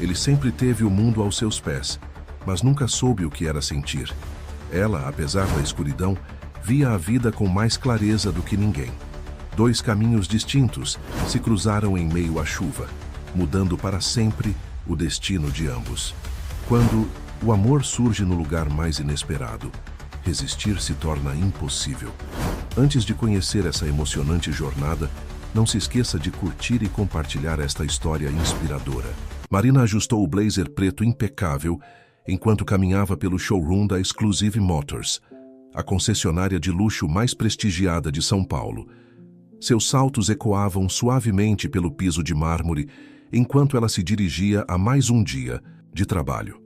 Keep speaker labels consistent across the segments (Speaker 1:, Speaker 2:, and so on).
Speaker 1: Ele sempre teve o mundo aos seus pés, mas nunca soube o que era sentir. Ela, apesar da escuridão, via a vida com mais clareza do que ninguém. Dois caminhos distintos se cruzaram em meio à chuva, mudando para sempre o destino de ambos. Quando o amor surge no lugar mais inesperado, resistir se torna impossível. Antes de conhecer essa emocionante jornada, não se esqueça de curtir e compartilhar esta história inspiradora. Marina ajustou o blazer preto impecável enquanto caminhava pelo showroom da Exclusive Motors, a concessionária de luxo mais prestigiada de São Paulo. Seus saltos ecoavam suavemente pelo piso de mármore enquanto ela se dirigia a mais um dia de trabalho.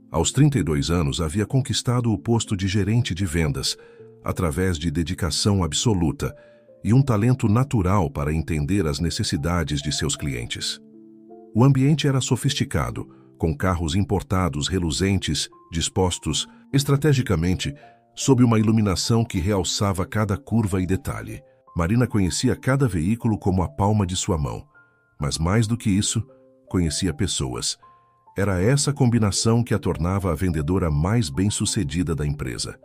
Speaker 1: Aos 32 anos, havia conquistado o posto de gerente de vendas através de dedicação absoluta e um talento natural para entender as necessidades de seus clientes. O ambiente era sofisticado, com carros importados reluzentes, dispostos estrategicamente sob uma iluminação que realçava cada curva e detalhe. Marina conhecia cada veículo como a palma de sua mão, mas mais do que isso, conhecia pessoas. Era essa combinação que a tornava a vendedora mais bem-sucedida da empresa.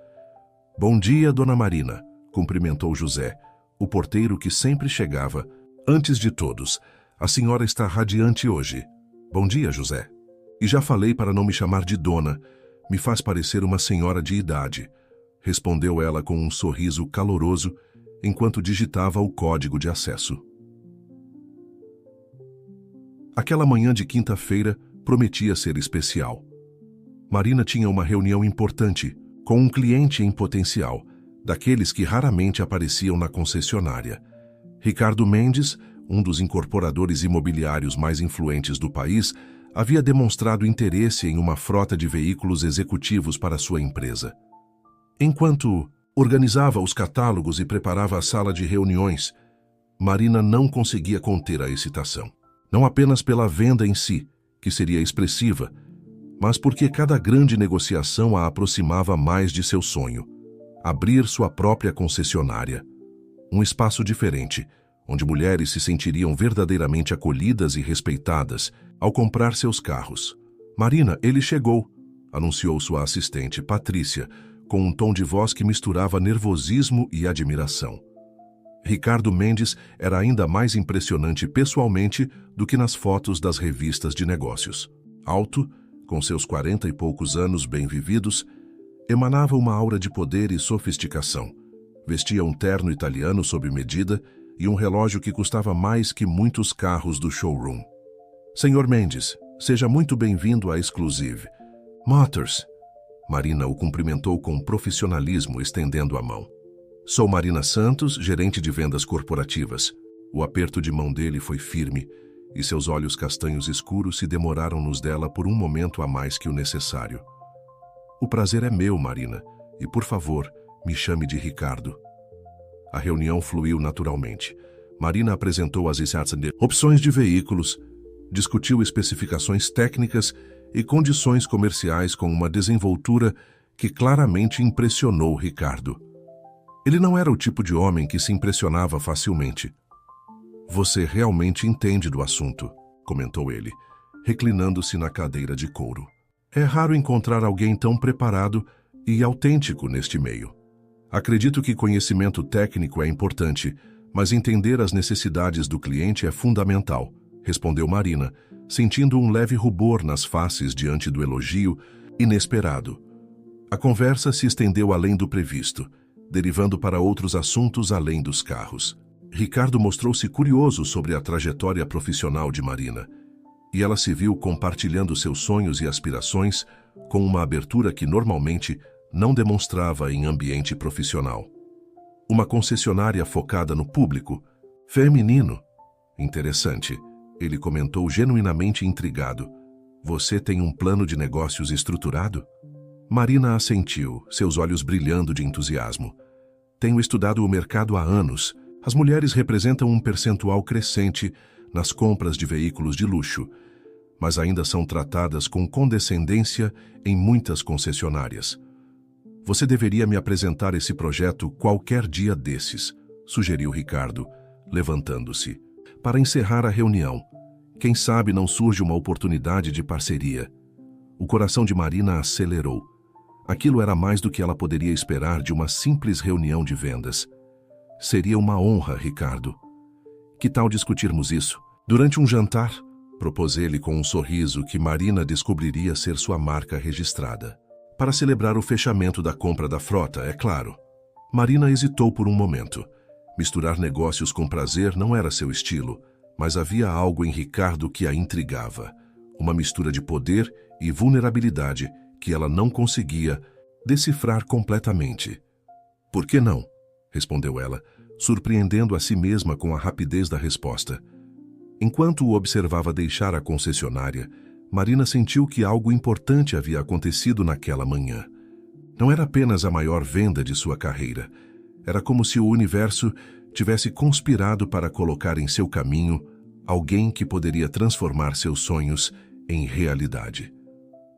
Speaker 1: "Bom dia, dona Marina", cumprimentou José, o porteiro que sempre chegava antes de todos. "A senhora está radiante hoje." "Bom dia, José." "E já falei para não me chamar de dona. Me faz parecer uma senhora de idade", respondeu ela com um sorriso caloroso enquanto digitava o código de acesso. Aquela manhã de quinta-feira prometia ser especial. Marina tinha uma reunião importante com um cliente em potencial, daqueles que raramente apareciam na concessionária. Ricardo Mendes, um dos incorporadores imobiliários mais influentes do país, havia demonstrado interesse em uma frota de veículos executivos para sua empresa. Enquanto organizava os catálogos e preparava a sala de reuniões, Marina não conseguia conter a excitação. Não apenas pela venda em si, que seria expressiva, mas porque cada grande negociação a aproximava mais de seu sonho: abrir sua própria concessionária. Um espaço diferente, onde mulheres se sentiriam verdadeiramente acolhidas e respeitadas ao comprar seus carros. "Marina, ele chegou", anunciou sua assistente, Patrícia, com um tom de voz que misturava nervosismo e admiração. Ricardo Mendes era ainda mais impressionante pessoalmente do que nas fotos das revistas de negócios. Alto, com seus 40 e poucos anos bem vividos, emanava uma aura de poder e sofisticação. Vestia um terno italiano sob medida e um relógio que custava mais que muitos carros do showroom. "Senhor Mendes, seja muito bem-vindo à Exclusive Motors." Marina o cumprimentou com profissionalismo, estendendo a mão. "Sou Marina Santos, gerente de vendas corporativas." O aperto de mão dele foi firme, e seus olhos castanhos escuros se demoraram nos dela por um momento a mais que o necessário. "O prazer é meu, Marina, e por favor, me chame de Ricardo." A reunião fluiu naturalmente. Marina apresentou as opções de veículos, discutiu especificações técnicas e condições comerciais com uma desenvoltura que claramente impressionou Ricardo. Ele não era o tipo de homem que se impressionava facilmente. "Você realmente entende do assunto", comentou ele, reclinando-se na cadeira de couro. "É raro encontrar alguém tão preparado e autêntico neste meio. Acredito que conhecimento técnico é importante, mas entender as necessidades do cliente é fundamental", respondeu Marina, sentindo um leve rubor nas faces diante do elogio inesperado. A conversa se estendeu além do previsto, derivando para outros assuntos além dos carros. Ricardo mostrou-se curioso sobre a trajetória profissional de Marina, e ela se viu compartilhando seus sonhos e aspirações com uma abertura que normalmente não demonstrava em ambiente profissional. Uma concessionária focada no público feminino. "Interessante", ele comentou genuinamente intrigado. "Você tem um plano de negócios estruturado?" Marina assentiu, seus olhos brilhando de entusiasmo. "Tenho estudado o mercado há anos. As mulheres representam um percentual crescente nas compras de veículos de luxo, mas ainda são tratadas com condescendência em muitas concessionárias. Você deveria me apresentar esse projeto qualquer dia desses", sugeriu Ricardo, levantando-se. Para encerrar a reunião, Quem sabe não surge uma oportunidade de parceria. O coração de Marina acelerou. Aquilo era mais do que ela poderia esperar de uma simples reunião de vendas. Seria uma honra, Ricardo. Que tal discutirmos isso? Durante um jantar, propôs ele com um sorriso que Marina descobriria ser sua marca registrada. Para celebrar o fechamento da compra da frota, é claro. Marina hesitou por um momento. Misturar negócios com prazer não era seu estilo, mas havia algo em Ricardo que a intrigava. Uma mistura de poder e vulnerabilidade que ela não conseguia decifrar completamente. Por que não? Respondeu ela, surpreendendo a si mesma com a rapidez da resposta. Enquanto o observava deixar a concessionária, Marina sentiu que algo importante havia acontecido naquela manhã. Não era apenas a maior venda de sua carreira. Era como se o universo tivesse conspirado para colocar em seu caminho alguém que poderia transformar seus sonhos em realidade.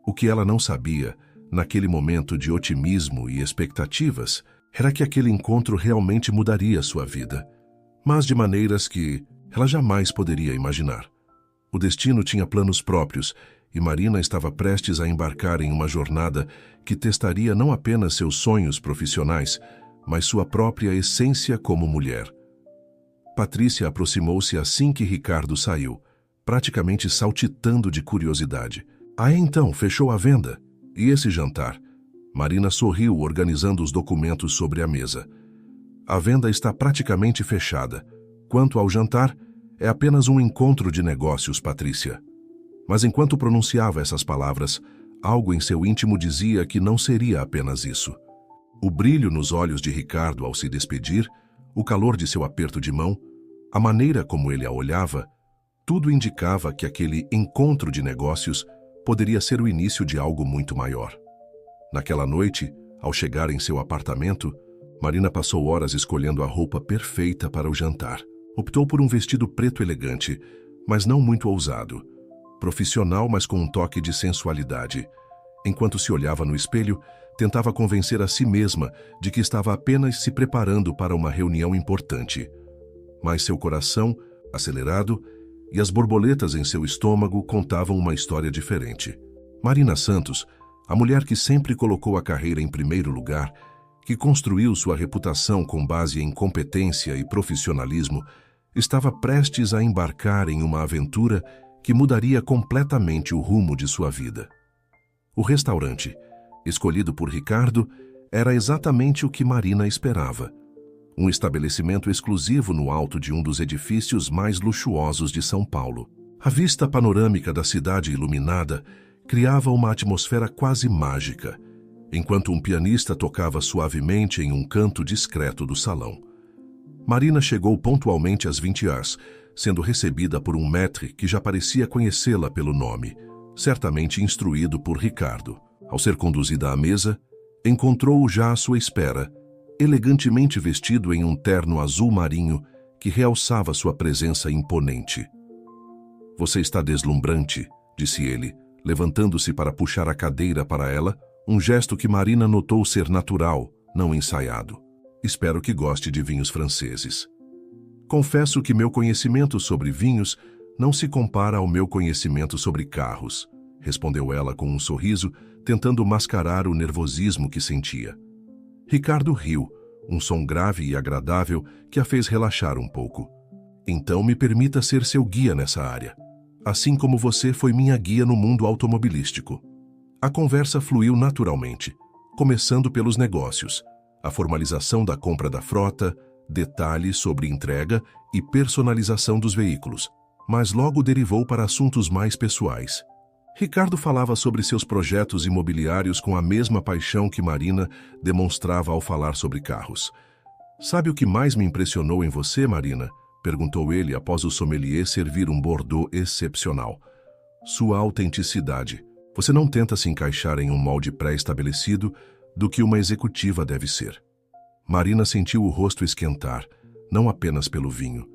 Speaker 1: O que ela não sabia, naquele momento de otimismo e expectativas, era que aquele encontro realmente mudaria sua vida, mas de maneiras que ela jamais poderia imaginar. O destino tinha planos próprios e Marina estava prestes a embarcar em uma jornada que testaria não apenas seus sonhos profissionais, mas sua própria essência como mulher. Patrícia aproximou-se assim que Ricardo saiu, praticamente saltitando de curiosidade. Então, fechou a venda? E esse jantar? Marina sorriu, organizando os documentos sobre a mesa. A venda está praticamente fechada. Quanto ao jantar, é apenas um encontro de negócios, Patrícia. Mas enquanto pronunciava essas palavras, algo em seu íntimo dizia que não seria apenas isso. O brilho nos olhos de Ricardo ao se despedir, o calor de seu aperto de mão, a maneira como ele a olhava, tudo indicava que aquele encontro de negócios poderia ser o início de algo muito maior. Naquela noite, ao chegar em seu apartamento, Marina passou horas escolhendo a roupa perfeita para o jantar. Optou por um vestido preto elegante, mas não muito ousado. Profissional, mas com um toque de sensualidade. Enquanto se olhava no espelho, tentava convencer a si mesma de que estava apenas se preparando para uma reunião importante. Mas seu coração, acelerado, e as borboletas em seu estômago contavam uma história diferente. Marina Santos, a mulher que sempre colocou a carreira em primeiro lugar, que construiu sua reputação com base em competência e profissionalismo, estava prestes a embarcar em uma aventura que mudaria completamente o rumo de sua vida. O restaurante, escolhido por Ricardo, era exatamente o que Marina esperava. Um estabelecimento exclusivo no alto de um dos edifícios mais luxuosos de São Paulo. A vista panorâmica da cidade iluminada criava uma atmosfera quase mágica, enquanto um pianista tocava suavemente em um canto discreto do salão. Marina chegou pontualmente às 20 horas, sendo recebida por um maître que já parecia conhecê-la pelo nome, certamente instruído por Ricardo. Ao ser conduzida à mesa, encontrou-o já à sua espera, elegantemente vestido em um terno azul marinho que realçava sua presença imponente. "Você está deslumbrante", disse ele, levantando-se para puxar a cadeira para ela, um gesto que Marina notou ser natural, não ensaiado. "Espero que goste de vinhos franceses." "Confesso que meu conhecimento sobre vinhos não se compara ao meu conhecimento sobre carros", respondeu ela com um sorriso, tentando mascarar o nervosismo que sentia. Ricardo riu, um som grave e agradável que a fez relaxar um pouco. "Então me permita ser seu guia nessa área, assim como você foi minha guia no mundo automobilístico." A conversa fluiu naturalmente, começando pelos negócios, a formalização da compra da frota, detalhes sobre entrega e personalização dos veículos, mas logo derivou para assuntos mais pessoais. Ricardo falava sobre seus projetos imobiliários com a mesma paixão que Marina demonstrava ao falar sobre carros. "Sabe o que mais me impressionou em você, Marina?" perguntou ele após o sommelier servir um Bordeaux excepcional. "Sua autenticidade. Você não tenta se encaixar em um molde pré-estabelecido do que uma executiva deve ser." Marina sentiu o rosto esquentar, não apenas pelo vinho.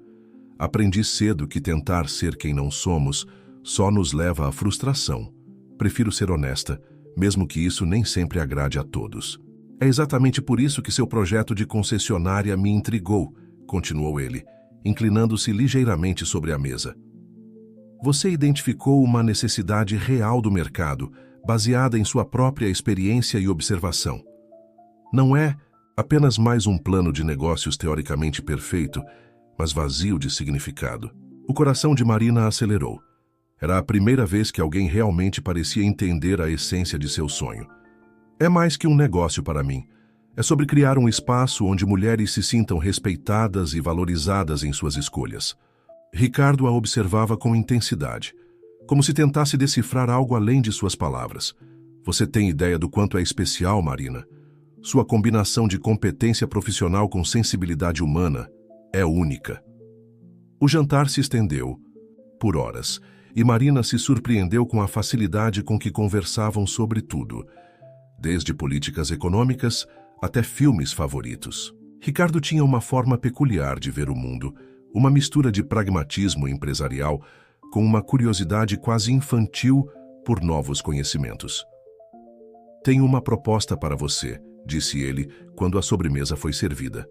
Speaker 1: "Aprendi cedo que tentar ser quem não somos só nos leva à frustração. Prefiro ser honesta, mesmo que isso nem sempre agrade a todos." "É exatamente por isso que seu projeto de concessionária me intrigou", continuou ele, inclinando-se ligeiramente sobre a mesa. Você identificou uma necessidade real do mercado, baseada em sua própria experiência e observação. Não é apenas mais um plano de negócios teoricamente perfeito, mas vazio de significado. O coração de Marina acelerou. Era a primeira vez que alguém realmente parecia entender a essência de seu sonho. É mais que um negócio para mim. É sobre criar um espaço onde mulheres se sintam respeitadas e valorizadas em suas escolhas. Ricardo a observava com intensidade, como se tentasse decifrar algo além de suas palavras. Você tem ideia do quanto é especial, Marina? Sua combinação de competência profissional com sensibilidade humana é única. O jantar se estendeu por horas, e Marina se surpreendeu com a facilidade com que conversavam sobre tudo, desde políticas econômicas até filmes favoritos. Ricardo tinha uma forma peculiar de ver o mundo, uma mistura de pragmatismo empresarial com uma curiosidade quase infantil por novos conhecimentos. Tenho uma proposta para você, disse ele quando a sobremesa foi servida.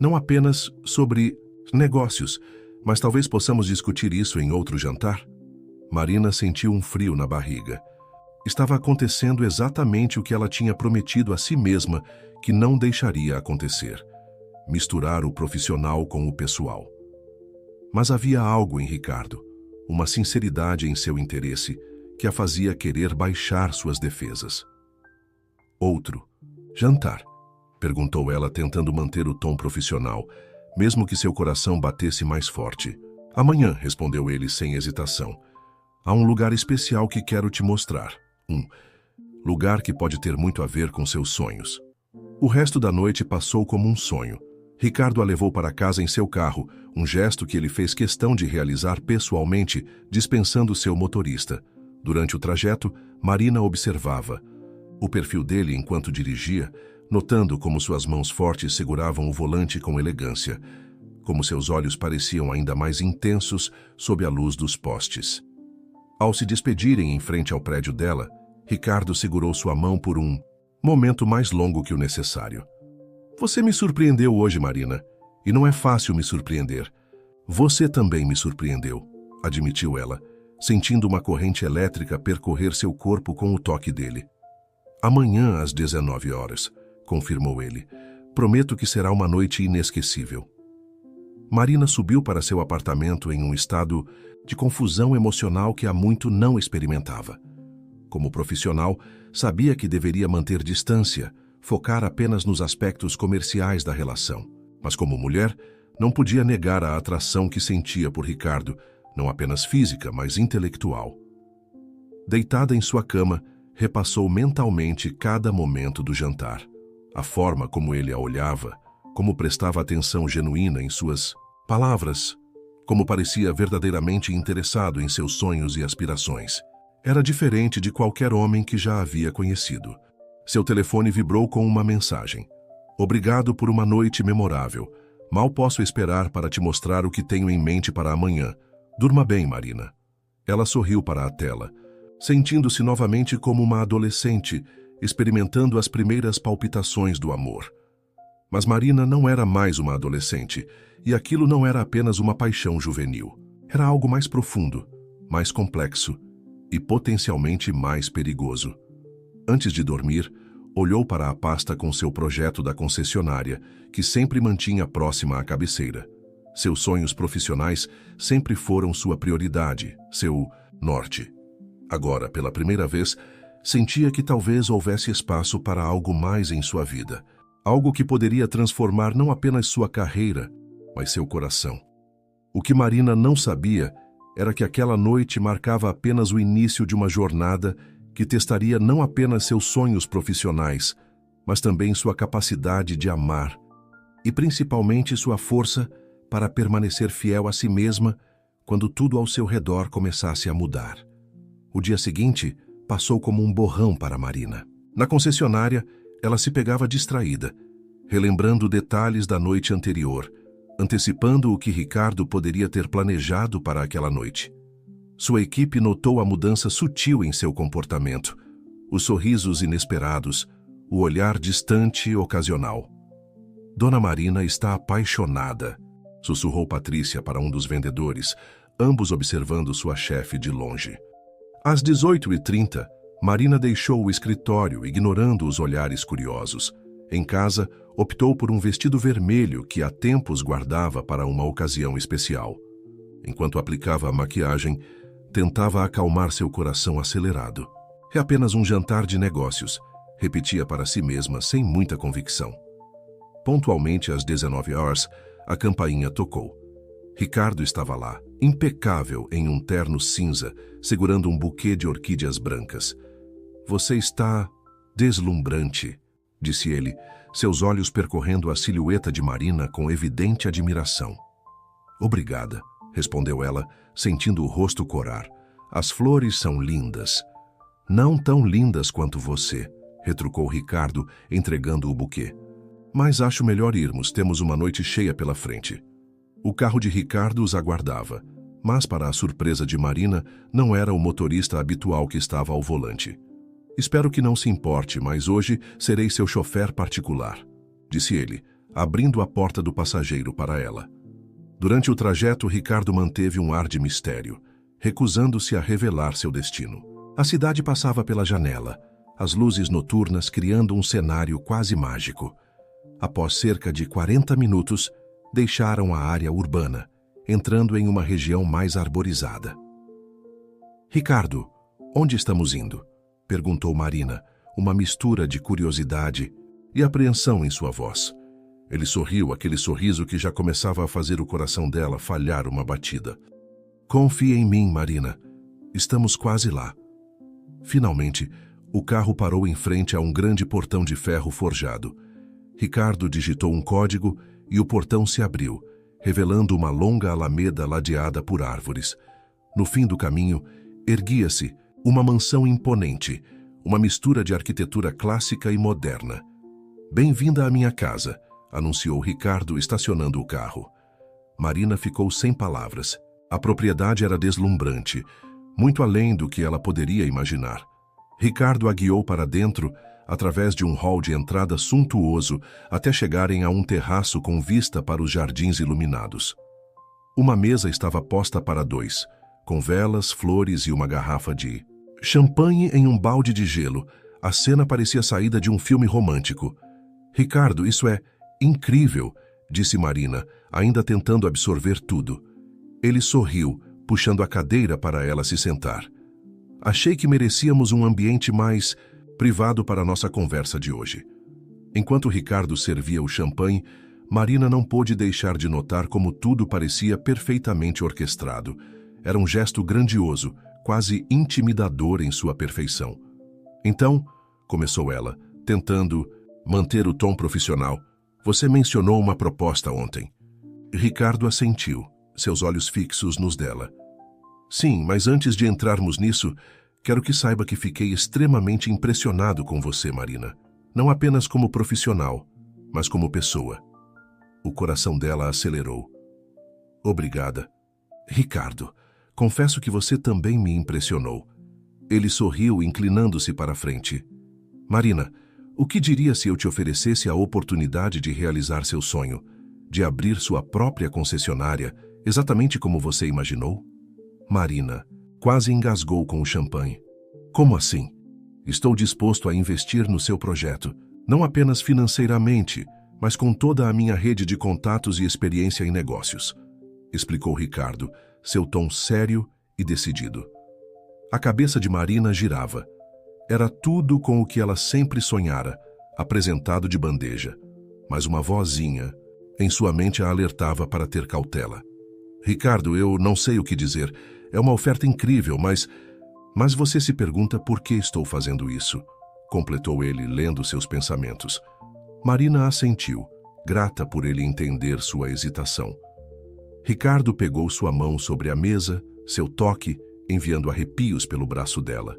Speaker 1: Não apenas sobre negócios, mas talvez possamos discutir isso em outro jantar? Marina sentiu um frio na barriga. Estava acontecendo exatamente o que ela tinha prometido a si mesma que não deixaria acontecer: misturar o profissional com o pessoal. Mas havia algo em Ricardo, uma sinceridade em seu interesse, que a fazia querer baixar suas defesas. Outro jantar? Perguntou ela, tentando manter o tom profissional, mesmo que seu coração batesse mais forte. Amanhã, respondeu ele sem hesitação. Há um lugar especial que quero te mostrar. Um lugar que pode ter muito a ver com seus sonhos. O resto da noite passou como um sonho. Ricardo a levou para casa em seu carro, um gesto que ele fez questão de realizar pessoalmente, dispensando seu motorista. Durante o trajeto, Marina observava o perfil dele enquanto dirigia, notando como suas mãos fortes seguravam o volante com elegância, como seus olhos pareciam ainda mais intensos sob a luz dos postes. Ao se despedirem em frente ao prédio dela, Ricardo segurou sua mão por um momento mais longo que o necessário. Você me surpreendeu hoje, Marina, e não é fácil me surpreender. Você também me surpreendeu, admitiu ela, sentindo uma corrente elétrica percorrer seu corpo com o toque dele. Amanhã às 19 horas, confirmou ele. Prometo que será uma noite inesquecível. Marina subiu para seu apartamento em um estado de confusão emocional que há muito não experimentava. Como profissional, sabia que deveria manter distância, focar apenas nos aspectos comerciais da relação. Mas como mulher, não podia negar a atração que sentia por Ricardo, não apenas física, mas intelectual. Deitada em sua cama, repassou mentalmente cada momento do jantar. A forma como ele a olhava, como prestava atenção genuína em suas palavras, como parecia verdadeiramente interessado em seus sonhos e aspirações. Era diferente de qualquer homem que já havia conhecido. Seu telefone vibrou com uma mensagem. Obrigado por uma noite memorável. Mal posso esperar para te mostrar o que tenho em mente para amanhã. Durma bem, Marina. Ela sorriu para a tela, sentindo-se novamente como uma adolescente, experimentando as primeiras palpitações do amor. Mas Marina não era mais uma adolescente, e aquilo não era apenas uma paixão juvenil. Era algo mais profundo, mais complexo e potencialmente mais perigoso. Antes de dormir, olhou para a pasta com seu projeto da concessionária, que sempre mantinha próxima à cabeceira. Seus sonhos profissionais sempre foram sua prioridade, seu norte. Agora, pela primeira vez, sentia que talvez houvesse espaço para algo mais em sua vida. Algo que poderia transformar não apenas sua carreira, mas seu coração. O que Marina não sabia era que aquela noite marcava apenas o início de uma jornada que testaria não apenas seus sonhos profissionais, mas também sua capacidade de amar e principalmente sua força para permanecer fiel a si mesma quando tudo ao seu redor começasse a mudar. O dia seguinte passou como um borrão para Marina. Na concessionária, ela se pegava distraída, relembrando detalhes da noite anterior, antecipando o que Ricardo poderia ter planejado para aquela noite. Sua equipe notou a mudança sutil em seu comportamento, os sorrisos inesperados, o olhar distante e ocasional. Dona Marina está apaixonada, sussurrou Patrícia para um dos vendedores, ambos observando sua chefe de longe. Às 18h30, Marina deixou o escritório, ignorando os olhares curiosos. Em casa, optou por um vestido vermelho que há tempos guardava para uma ocasião especial. Enquanto aplicava a maquiagem, tentava acalmar seu coração acelerado. É apenas um jantar de negócios, repetia para si mesma sem muita convicção. Pontualmente às 19h, a campainha tocou. Ricardo estava lá, impecável em um terno cinza, segurando um buquê de orquídeas brancas. Você está deslumbrante, disse ele, seus olhos percorrendo a silhueta de Marina com evidente admiração. Obrigada, respondeu ela, sentindo o rosto corar. As flores são lindas. Não tão lindas quanto você, retrucou Ricardo, entregando o buquê. Mas acho melhor irmos, temos uma noite cheia pela frente. O carro de Ricardo os aguardava, mas para a surpresa de Marina, não era o motorista habitual que estava ao volante. Espero que não se importe, mas hoje serei seu chofer particular, disse ele, abrindo a porta do passageiro para ela. Durante o trajeto, Ricardo manteve um ar de mistério, recusando-se a revelar seu destino. A cidade passava pela janela, as luzes noturnas criando um cenário quase mágico. Após cerca de 40 minutos, deixaram a área urbana, entrando em uma região mais arborizada. Ricardo, onde estamos indo? Perguntou Marina, uma mistura de curiosidade e apreensão em sua voz. Ele sorriu, aquele sorriso que já começava a fazer o coração dela falhar uma batida. Confie em mim, Marina. Estamos quase lá. Finalmente, o carro parou em frente a um grande portão de ferro forjado. Ricardo digitou um código e o portão se abriu, revelando uma longa alameda ladeada por árvores. No fim do caminho, erguia-se uma mansão imponente, uma mistura de arquitetura clássica e moderna. Bem-vinda à minha casa, anunciou Ricardo, estacionando o carro. Marina ficou sem palavras. A propriedade era deslumbrante, muito além do que ela poderia imaginar. Ricardo a guiou para dentro, através de um hall de entrada suntuoso, até chegarem a um terraço com vista para os jardins iluminados. Uma mesa estava posta para dois, com velas, flores e uma garrafa de champanhe em um balde de gelo. A cena parecia saída de um filme romântico. Ricardo, isso é incrível, disse Marina, ainda tentando absorver tudo. Ele sorriu, puxando a cadeira para ela se sentar. Achei que merecíamos um ambiente mais privado para a nossa conversa de hoje. Enquanto Ricardo servia o champanhe, Marina não pôde deixar de notar como tudo parecia perfeitamente orquestrado. Era um gesto grandioso, quase intimidador em sua perfeição. Então, começou ela, tentando manter o tom profissional, você mencionou uma proposta ontem. Ricardo assentiu, seus olhos fixos nos dela. Sim, mas antes de entrarmos nisso, quero que saiba que fiquei extremamente impressionado com você, Marina. Não apenas como profissional, mas como pessoa. O coração dela acelerou. Obrigada. Ricardo, confesso que você também me impressionou. Ele sorriu, inclinando-se para a frente. Marina, o que diria se eu te oferecesse a oportunidade de realizar seu sonho, de abrir sua própria concessionária, exatamente como você imaginou? Marina quase engasgou com o champanhe. Como assim? Estou disposto a investir no seu projeto, não apenas financeiramente, mas com toda a minha rede de contatos e experiência em negócios, explicou Ricardo, seu tom sério e decidido. A cabeça de Marina girava. Era tudo com o que ela sempre sonhara, apresentado de bandeja, mas uma vozinha em sua mente a alertava para ter cautela. Ricardo, eu não sei o que dizer. É uma oferta incrível, mas você se pergunta por que estou fazendo isso, completou ele, lendo seus pensamentos. Marina assentiu, grata por ele entender sua hesitação. Ricardo pegou sua mão sobre a mesa, seu toque, enviando arrepios pelo braço dela.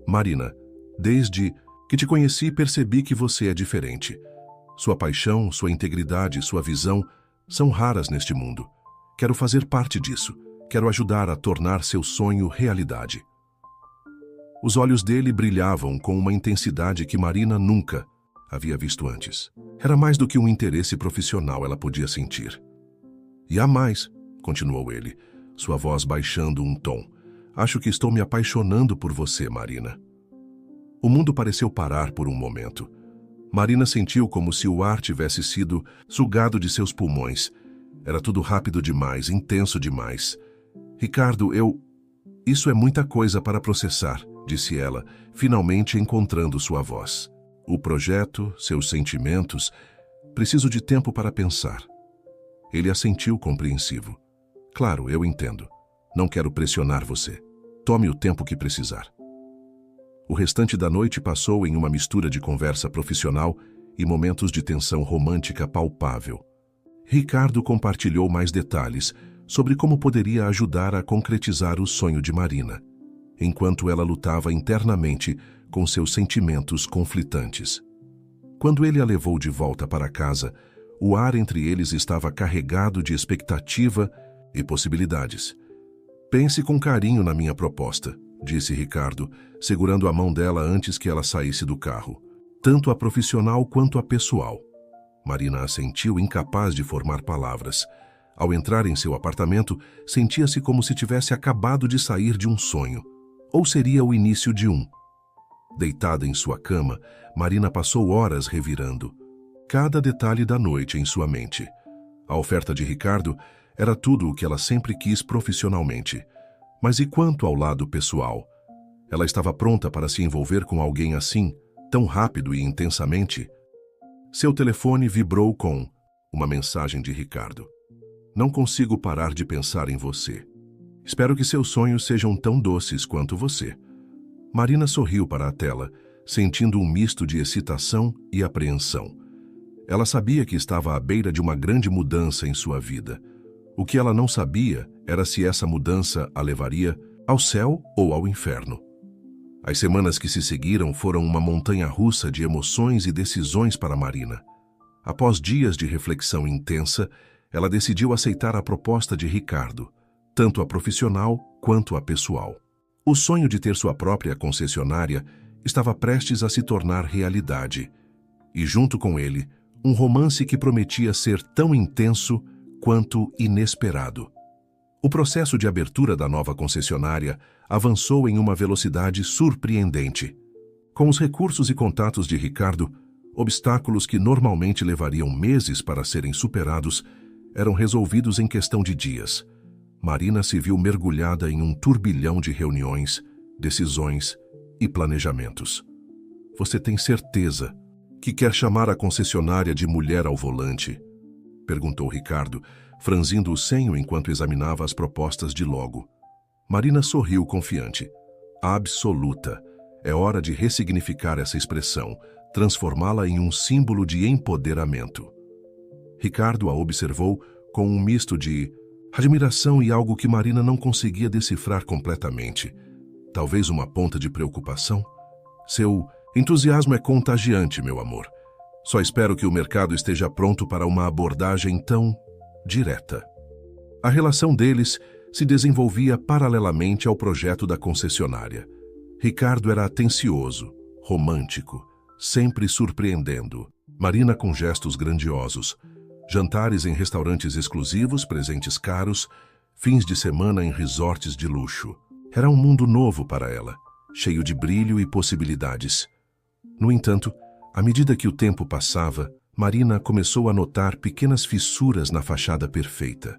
Speaker 1: Marina, desde que te conheci, percebi que você é diferente. Sua paixão, sua integridade, sua visão são raras neste mundo. Quero fazer parte disso. Quero ajudar a tornar seu sonho realidade. Os olhos dele brilhavam com uma intensidade que Marina nunca havia visto antes. Era mais do que um interesse profissional, ela podia sentir. E há mais, continuou ele, sua voz baixando um tom. Acho que estou me apaixonando por você, Marina. O mundo pareceu parar por um momento. Marina sentiu como se o ar tivesse sido sugado de seus pulmões. Era tudo rápido demais, intenso demais. Ricardo, Isso é muita coisa para processar, disse ela, finalmente encontrando sua voz. O projeto, seus sentimentos... Preciso de tempo para pensar. Ele assentiu compreensivo. Claro, eu entendo. Não quero pressionar você. Tome o tempo que precisar. O restante da noite passou em uma mistura de conversa profissional e momentos de tensão romântica palpável. Ricardo compartilhou mais detalhes sobre como poderia ajudar a concretizar o sonho de Marina, enquanto ela lutava internamente com seus sentimentos conflitantes. Quando ele a levou de volta para casa, o ar entre eles estava carregado de expectativa e possibilidades. Pense com carinho na minha proposta, disse Ricardo, segurando a mão dela antes que ela saísse do carro. Tanto a profissional quanto a pessoal. Marina assentiu, incapaz de formar palavras. Ao entrar em seu apartamento, sentia-se como se tivesse acabado de sair de um sonho. Ou seria o início de um. Deitada em sua cama, Marina passou horas revirando cada detalhe da noite em sua mente. A oferta de Ricardo era tudo o que ela sempre quis profissionalmente. Mas e quanto ao lado pessoal? Ela estava pronta para se envolver com alguém assim, tão rápido e intensamente? Seu telefone vibrou com uma mensagem de Ricardo. Não consigo parar de pensar em você. Espero que seus sonhos sejam tão doces quanto você. Marina sorriu para a tela, sentindo um misto de excitação e apreensão. Ela sabia que estava à beira de uma grande mudança em sua vida. O que ela não sabia era se essa mudança a levaria ao céu ou ao inferno. As semanas que se seguiram foram uma montanha-russa de emoções e decisões para Marina. Após dias de reflexão intensa, ela decidiu aceitar a proposta de Ricardo, tanto a profissional quanto a pessoal. O sonho de ter sua própria concessionária estava prestes a se tornar realidade, e junto com ele, um romance que prometia ser tão intenso quanto inesperado. O processo de abertura da nova concessionária avançou em uma velocidade surpreendente. Com os recursos e contatos de Ricardo, obstáculos que normalmente levariam meses para serem superados eram resolvidos em questão de dias. Marina se viu mergulhada em um turbilhão de reuniões, decisões e planejamentos. Você tem certeza que quer chamar a concessionária de mulher ao volante? Perguntou Ricardo, franzindo o senho enquanto examinava as propostas de logo. Marina sorriu confiante. Absoluta. É hora de ressignificar essa expressão, transformá-la em um símbolo de empoderamento. Ricardo a observou com um misto de admiração e algo que Marina não conseguia decifrar completamente. Talvez uma ponta de preocupação? Seu entusiasmo é contagiante, meu amor. Só espero que o mercado esteja pronto para uma abordagem tão direta. A relação deles se desenvolvia paralelamente ao projeto da concessionária. Ricardo era atencioso, romântico, sempre surpreendendo. Marina com gestos grandiosos. Jantares em restaurantes exclusivos, presentes caros, fins de semana em resorts de luxo. Era um mundo novo para ela, cheio de brilho e possibilidades. No entanto, à medida que o tempo passava, Marina começou a notar pequenas fissuras na fachada perfeita.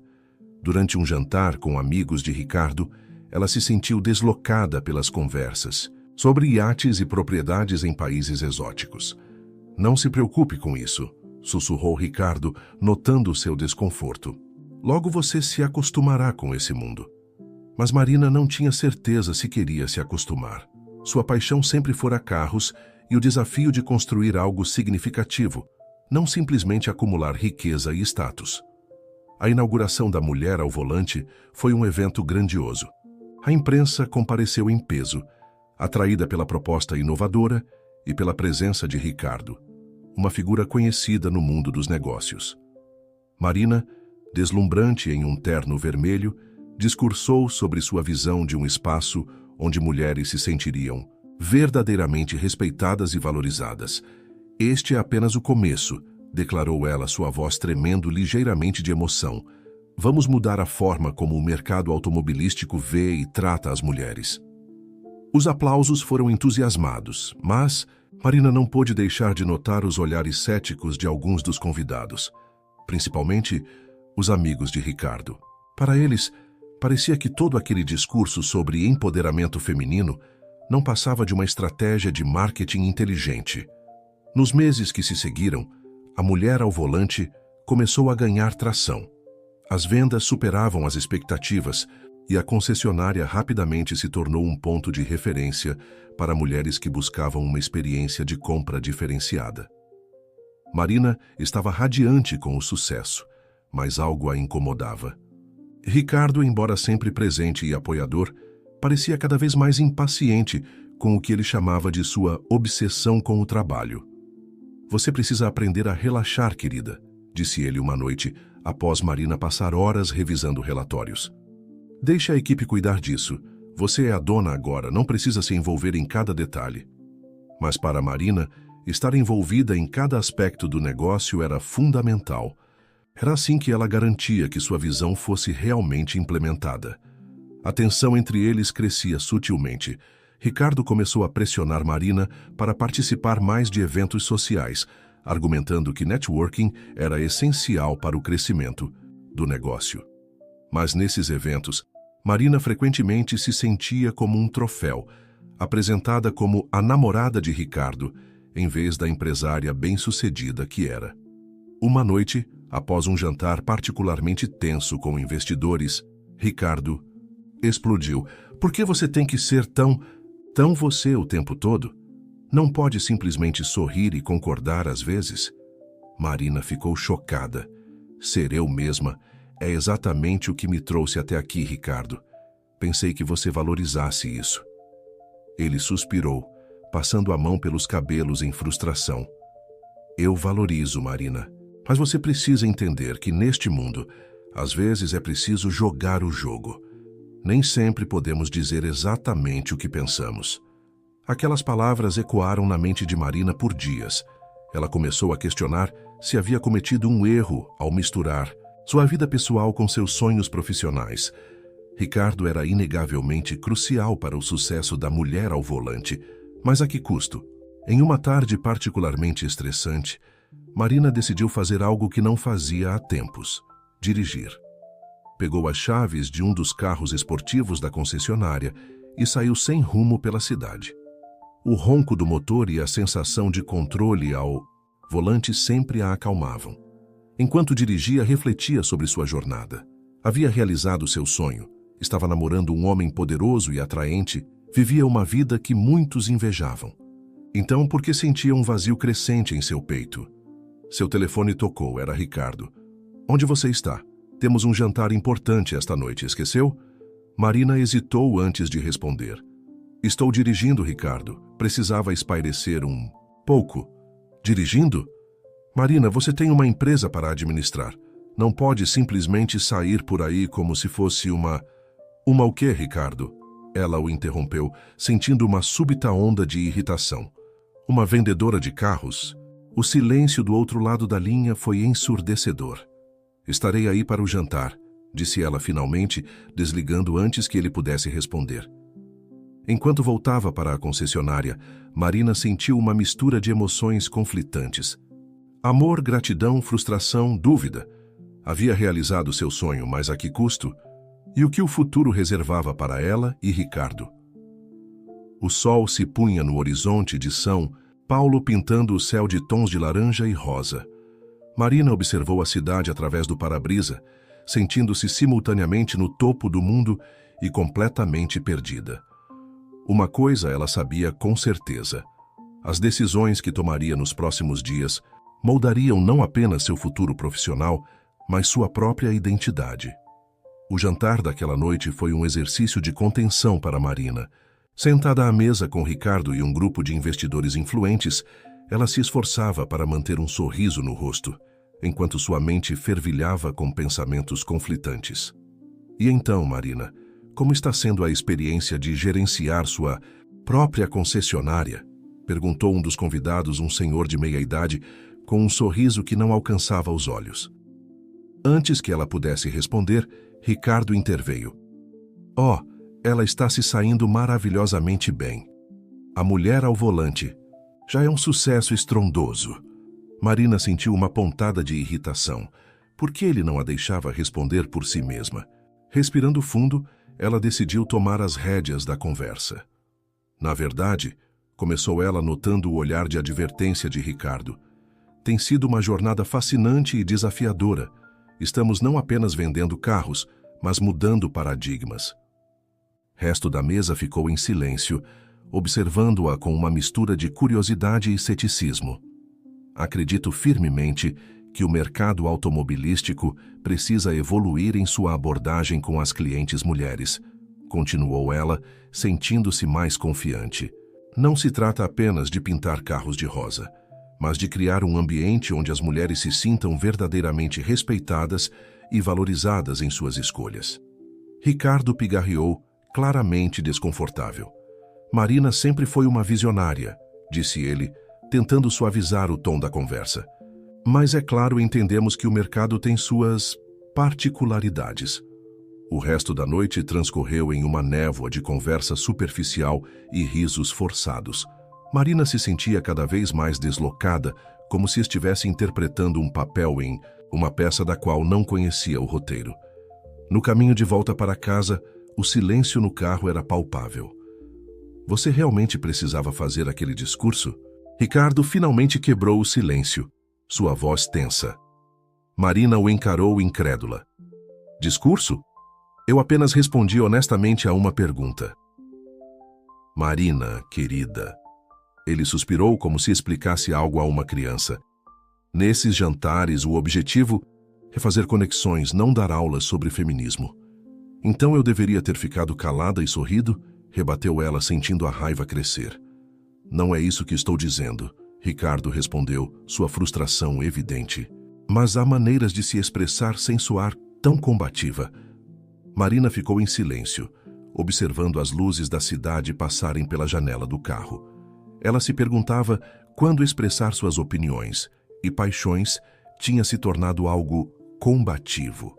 Speaker 1: Durante um jantar com amigos de Ricardo, ela se sentiu deslocada pelas conversas sobre iates e propriedades em países exóticos. Não se preocupe com isso, sussurrou Ricardo, notando seu desconforto. Logo você se acostumará com esse mundo. Mas Marina não tinha certeza se queria se acostumar. Sua paixão sempre fora carros e o desafio de construir algo significativo, não simplesmente acumular riqueza e status. A inauguração da Mulher ao Volante foi um evento grandioso. A imprensa compareceu em peso, atraída pela proposta inovadora e pela presença de Ricardo, uma figura conhecida no mundo dos negócios. Marina, deslumbrante em um terno vermelho, discursou sobre sua visão de um espaço onde mulheres se sentiriam verdadeiramente respeitadas e valorizadas. Este é apenas o começo, declarou ela, sua voz tremendo ligeiramente de emoção. Vamos mudar a forma como o mercado automobilístico vê e trata as mulheres. Os aplausos foram entusiasmados, mas Marina não pôde deixar de notar os olhares céticos de alguns dos convidados, principalmente os amigos de Ricardo. Para eles, parecia que todo aquele discurso sobre empoderamento feminino não passava de uma estratégia de marketing inteligente. Nos meses que se seguiram, a mulher ao volante começou a ganhar tração. As vendas superavam as expectativas e a concessionária rapidamente se tornou um ponto de referência para mulheres que buscavam uma experiência de compra diferenciada. Marina estava radiante com o sucesso, mas algo a incomodava. Ricardo, embora sempre presente e apoiador, parecia cada vez mais impaciente com o que ele chamava de sua obsessão com o trabalho. "Você precisa aprender a relaxar, querida", disse ele uma noite, após Marina passar horas revisando relatórios. "Deixe a equipe cuidar disso. Você é a dona agora, não precisa se envolver em cada detalhe." Mas para Marina, estar envolvida em cada aspecto do negócio era fundamental. Era assim que ela garantia que sua visão fosse realmente implementada. A tensão entre eles crescia sutilmente. Ricardo começou a pressionar Marina para participar mais de eventos sociais, argumentando que networking era essencial para o crescimento do negócio. Mas nesses eventos, Marina frequentemente se sentia como um troféu, apresentada como a namorada de Ricardo, em vez da empresária bem-sucedida que era. Uma noite, após um jantar particularmente tenso com investidores, Ricardo explodiu. "Por que você tem que ser tão você o tempo todo? Não pode simplesmente sorrir e concordar às vezes?" Marina ficou chocada. "Ser eu mesma é exatamente o que me trouxe até aqui, Ricardo. Pensei que você valorizasse isso." Ele suspirou, passando a mão pelos cabelos em frustração. "Eu valorizo, Marina. Mas você precisa entender que neste mundo, às vezes é preciso jogar o jogo. Nem sempre podemos dizer exatamente o que pensamos." Aquelas palavras ecoaram na mente de Marina por dias. Ela começou a questionar se havia cometido um erro ao misturar sua vida pessoal com seus sonhos profissionais. Ricardo era inegavelmente crucial para o sucesso da mulher ao volante, mas a que custo? Em uma tarde particularmente estressante, Marina decidiu fazer algo que não fazia há tempos: dirigir. Pegou as chaves de um dos carros esportivos da concessionária e saiu sem rumo pela cidade. O ronco do motor e a sensação de controle ao volante sempre a acalmavam. Enquanto dirigia, refletia sobre sua jornada. Havia realizado seu sonho, estava namorando um homem poderoso e atraente, vivia uma vida que muitos invejavam. Então, por que sentia um vazio crescente em seu peito? Seu telefone tocou, era Ricardo. "Onde você está? Temos um jantar importante esta noite, esqueceu?" Marina hesitou antes de responder. "Estou dirigindo, Ricardo. Precisava espairecer um pouco." "Dirigindo? Marina, você tem uma empresa para administrar. Não pode simplesmente sair por aí como se fosse uma o quê, Ricardo?" Ela o interrompeu, sentindo uma súbita onda de irritação. "Uma vendedora de carros?" O silêncio do outro lado da linha foi ensurdecedor. "Estarei aí para o jantar", disse ela finalmente, desligando antes que ele pudesse responder. Enquanto voltava para a concessionária, Marina sentiu uma mistura de emoções conflitantes. Amor, gratidão, frustração, dúvida. Havia realizado seu sonho, mas a que custo? E o que o futuro reservava para ela e Ricardo? O sol se punha no horizonte de São Paulo, pintando o céu de tons de laranja e rosa. Marina observou a cidade através do para-brisa, sentindo-se simultaneamente no topo do mundo e completamente perdida. Uma coisa ela sabia com certeza: as decisões que tomaria nos próximos dias moldariam não apenas seu futuro profissional, mas sua própria identidade. O jantar daquela noite foi um exercício de contenção para Marina. Sentada à mesa com Ricardo e um grupo de investidores influentes, ela se esforçava para manter um sorriso no rosto, enquanto sua mente fervilhava com pensamentos conflitantes. "E então, Marina, como está sendo a experiência de gerenciar sua própria concessionária?" perguntou um dos convidados, um senhor de meia idade, com um sorriso que não alcançava os olhos. Antes que ela pudesse responder, Ricardo interveio. Oh, ela está se saindo maravilhosamente bem. A mulher ao volante. Já é um sucesso estrondoso. Marina sentiu uma pontada de irritação. Por que ele não a deixava responder por si mesma? Respirando fundo, ela decidiu tomar as rédeas da conversa. Na verdade, começou ela notando o olhar de advertência de Ricardo. Tem sido uma jornada fascinante e desafiadora. Estamos não apenas vendendo carros, mas mudando paradigmas. O resto da mesa ficou em silêncio, observando-a com uma mistura de curiosidade e ceticismo. Acredito firmemente que o mercado automobilístico precisa evoluir em sua abordagem com as clientes mulheres, continuou ela, sentindo-se mais confiante. Não se trata apenas de pintar carros de rosa, mas de criar um ambiente onde as mulheres se sintam verdadeiramente respeitadas e valorizadas em suas escolhas. Ricardo pigarreou, claramente desconfortável. Marina sempre foi uma visionária, disse ele, tentando suavizar o tom da conversa. Mas é claro, entendemos que o mercado tem suas particularidades. O resto da noite transcorreu em uma névoa de conversa superficial e risos forçados. Marina se sentia cada vez mais deslocada, como se estivesse interpretando um papel em uma peça da qual não conhecia o roteiro. No caminho de volta para casa, o silêncio no carro era palpável. Você realmente precisava fazer aquele discurso? Ricardo finalmente quebrou o silêncio, sua voz tensa. Marina o encarou incrédula. Discurso? Eu apenas respondi honestamente a uma pergunta. Marina, querida. Ele suspirou como se explicasse algo a uma criança. Nesses jantares, o objetivo é fazer conexões, não dar aulas sobre feminismo. Então eu deveria ter ficado calada e sorrido? Rebateu ela, sentindo a raiva crescer. Não é isso que estou dizendo, Ricardo respondeu, sua frustração evidente. Mas há maneiras de se expressar sem soar tão combativa. Marina ficou em silêncio, observando as luzes da cidade passarem pela janela do carro. Ela se perguntava quando expressar suas opiniões e paixões tinha se tornado algo combativo.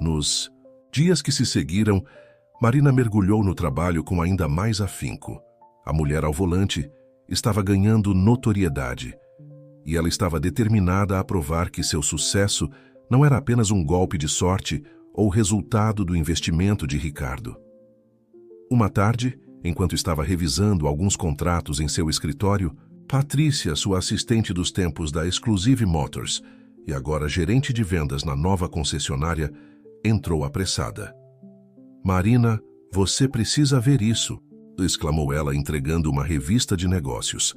Speaker 1: Nos dias que se seguiram, Marina mergulhou no trabalho com ainda mais afinco. A mulher ao volante estava ganhando notoriedade e ela estava determinada a provar que seu sucesso não era apenas um golpe de sorte ou resultado do investimento de Ricardo. Uma tarde, enquanto estava revisando alguns contratos em seu escritório, Patrícia, sua assistente dos tempos da Exclusive Motors e agora gerente de vendas na nova concessionária, entrou apressada. Marina, você precisa ver isso, exclamou ela, entregando uma revista de negócios.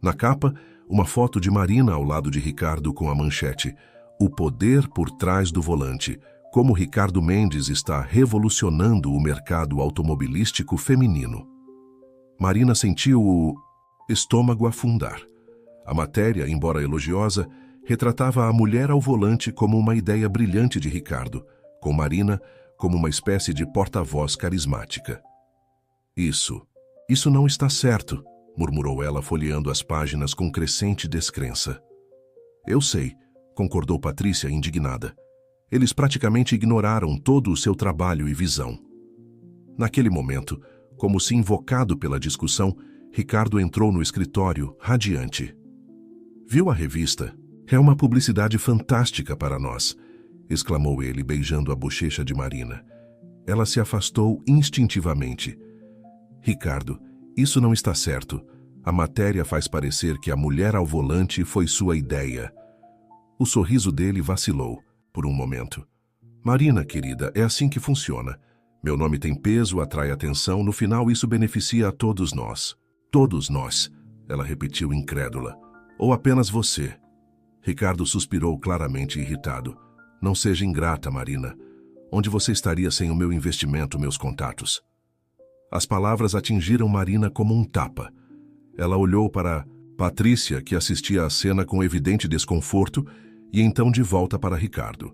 Speaker 1: Na capa, uma foto de Marina ao lado de Ricardo com a manchete: O poder por trás do volante. Como Ricardo Mendes está revolucionando o mercado automobilístico feminino. Marina sentiu o estômago afundar. A matéria, embora elogiosa, retratava a mulher ao volante como uma ideia brilhante de Ricardo, com Marina como uma espécie de porta-voz carismática. Isso não está certo, murmurou ela, folheando as páginas com crescente descrença. Eu sei, concordou Patrícia, indignada. Eles praticamente ignoraram todo o seu trabalho e visão. Naquele momento, como se invocado pela discussão, Ricardo entrou no escritório, radiante. Viu a revista? É uma publicidade fantástica para nós, exclamou ele, beijando a bochecha de Marina. Ela se afastou instintivamente. Ricardo, isso não está certo. A matéria faz parecer que a mulher ao volante foi sua ideia. O sorriso dele vacilou. Por um momento. Marina, querida, é assim que funciona. Meu nome tem peso, atrai atenção, no final isso beneficia a todos nós. Todos nós, ela repetiu incrédula. Ou apenas você. Ricardo suspirou, claramente irritado. Não seja ingrata, Marina. Onde você estaria sem o meu investimento, meus contatos? As palavras atingiram Marina como um tapa. Ela olhou para Patrícia, que assistia à cena com evidente desconforto, e então de volta para Ricardo.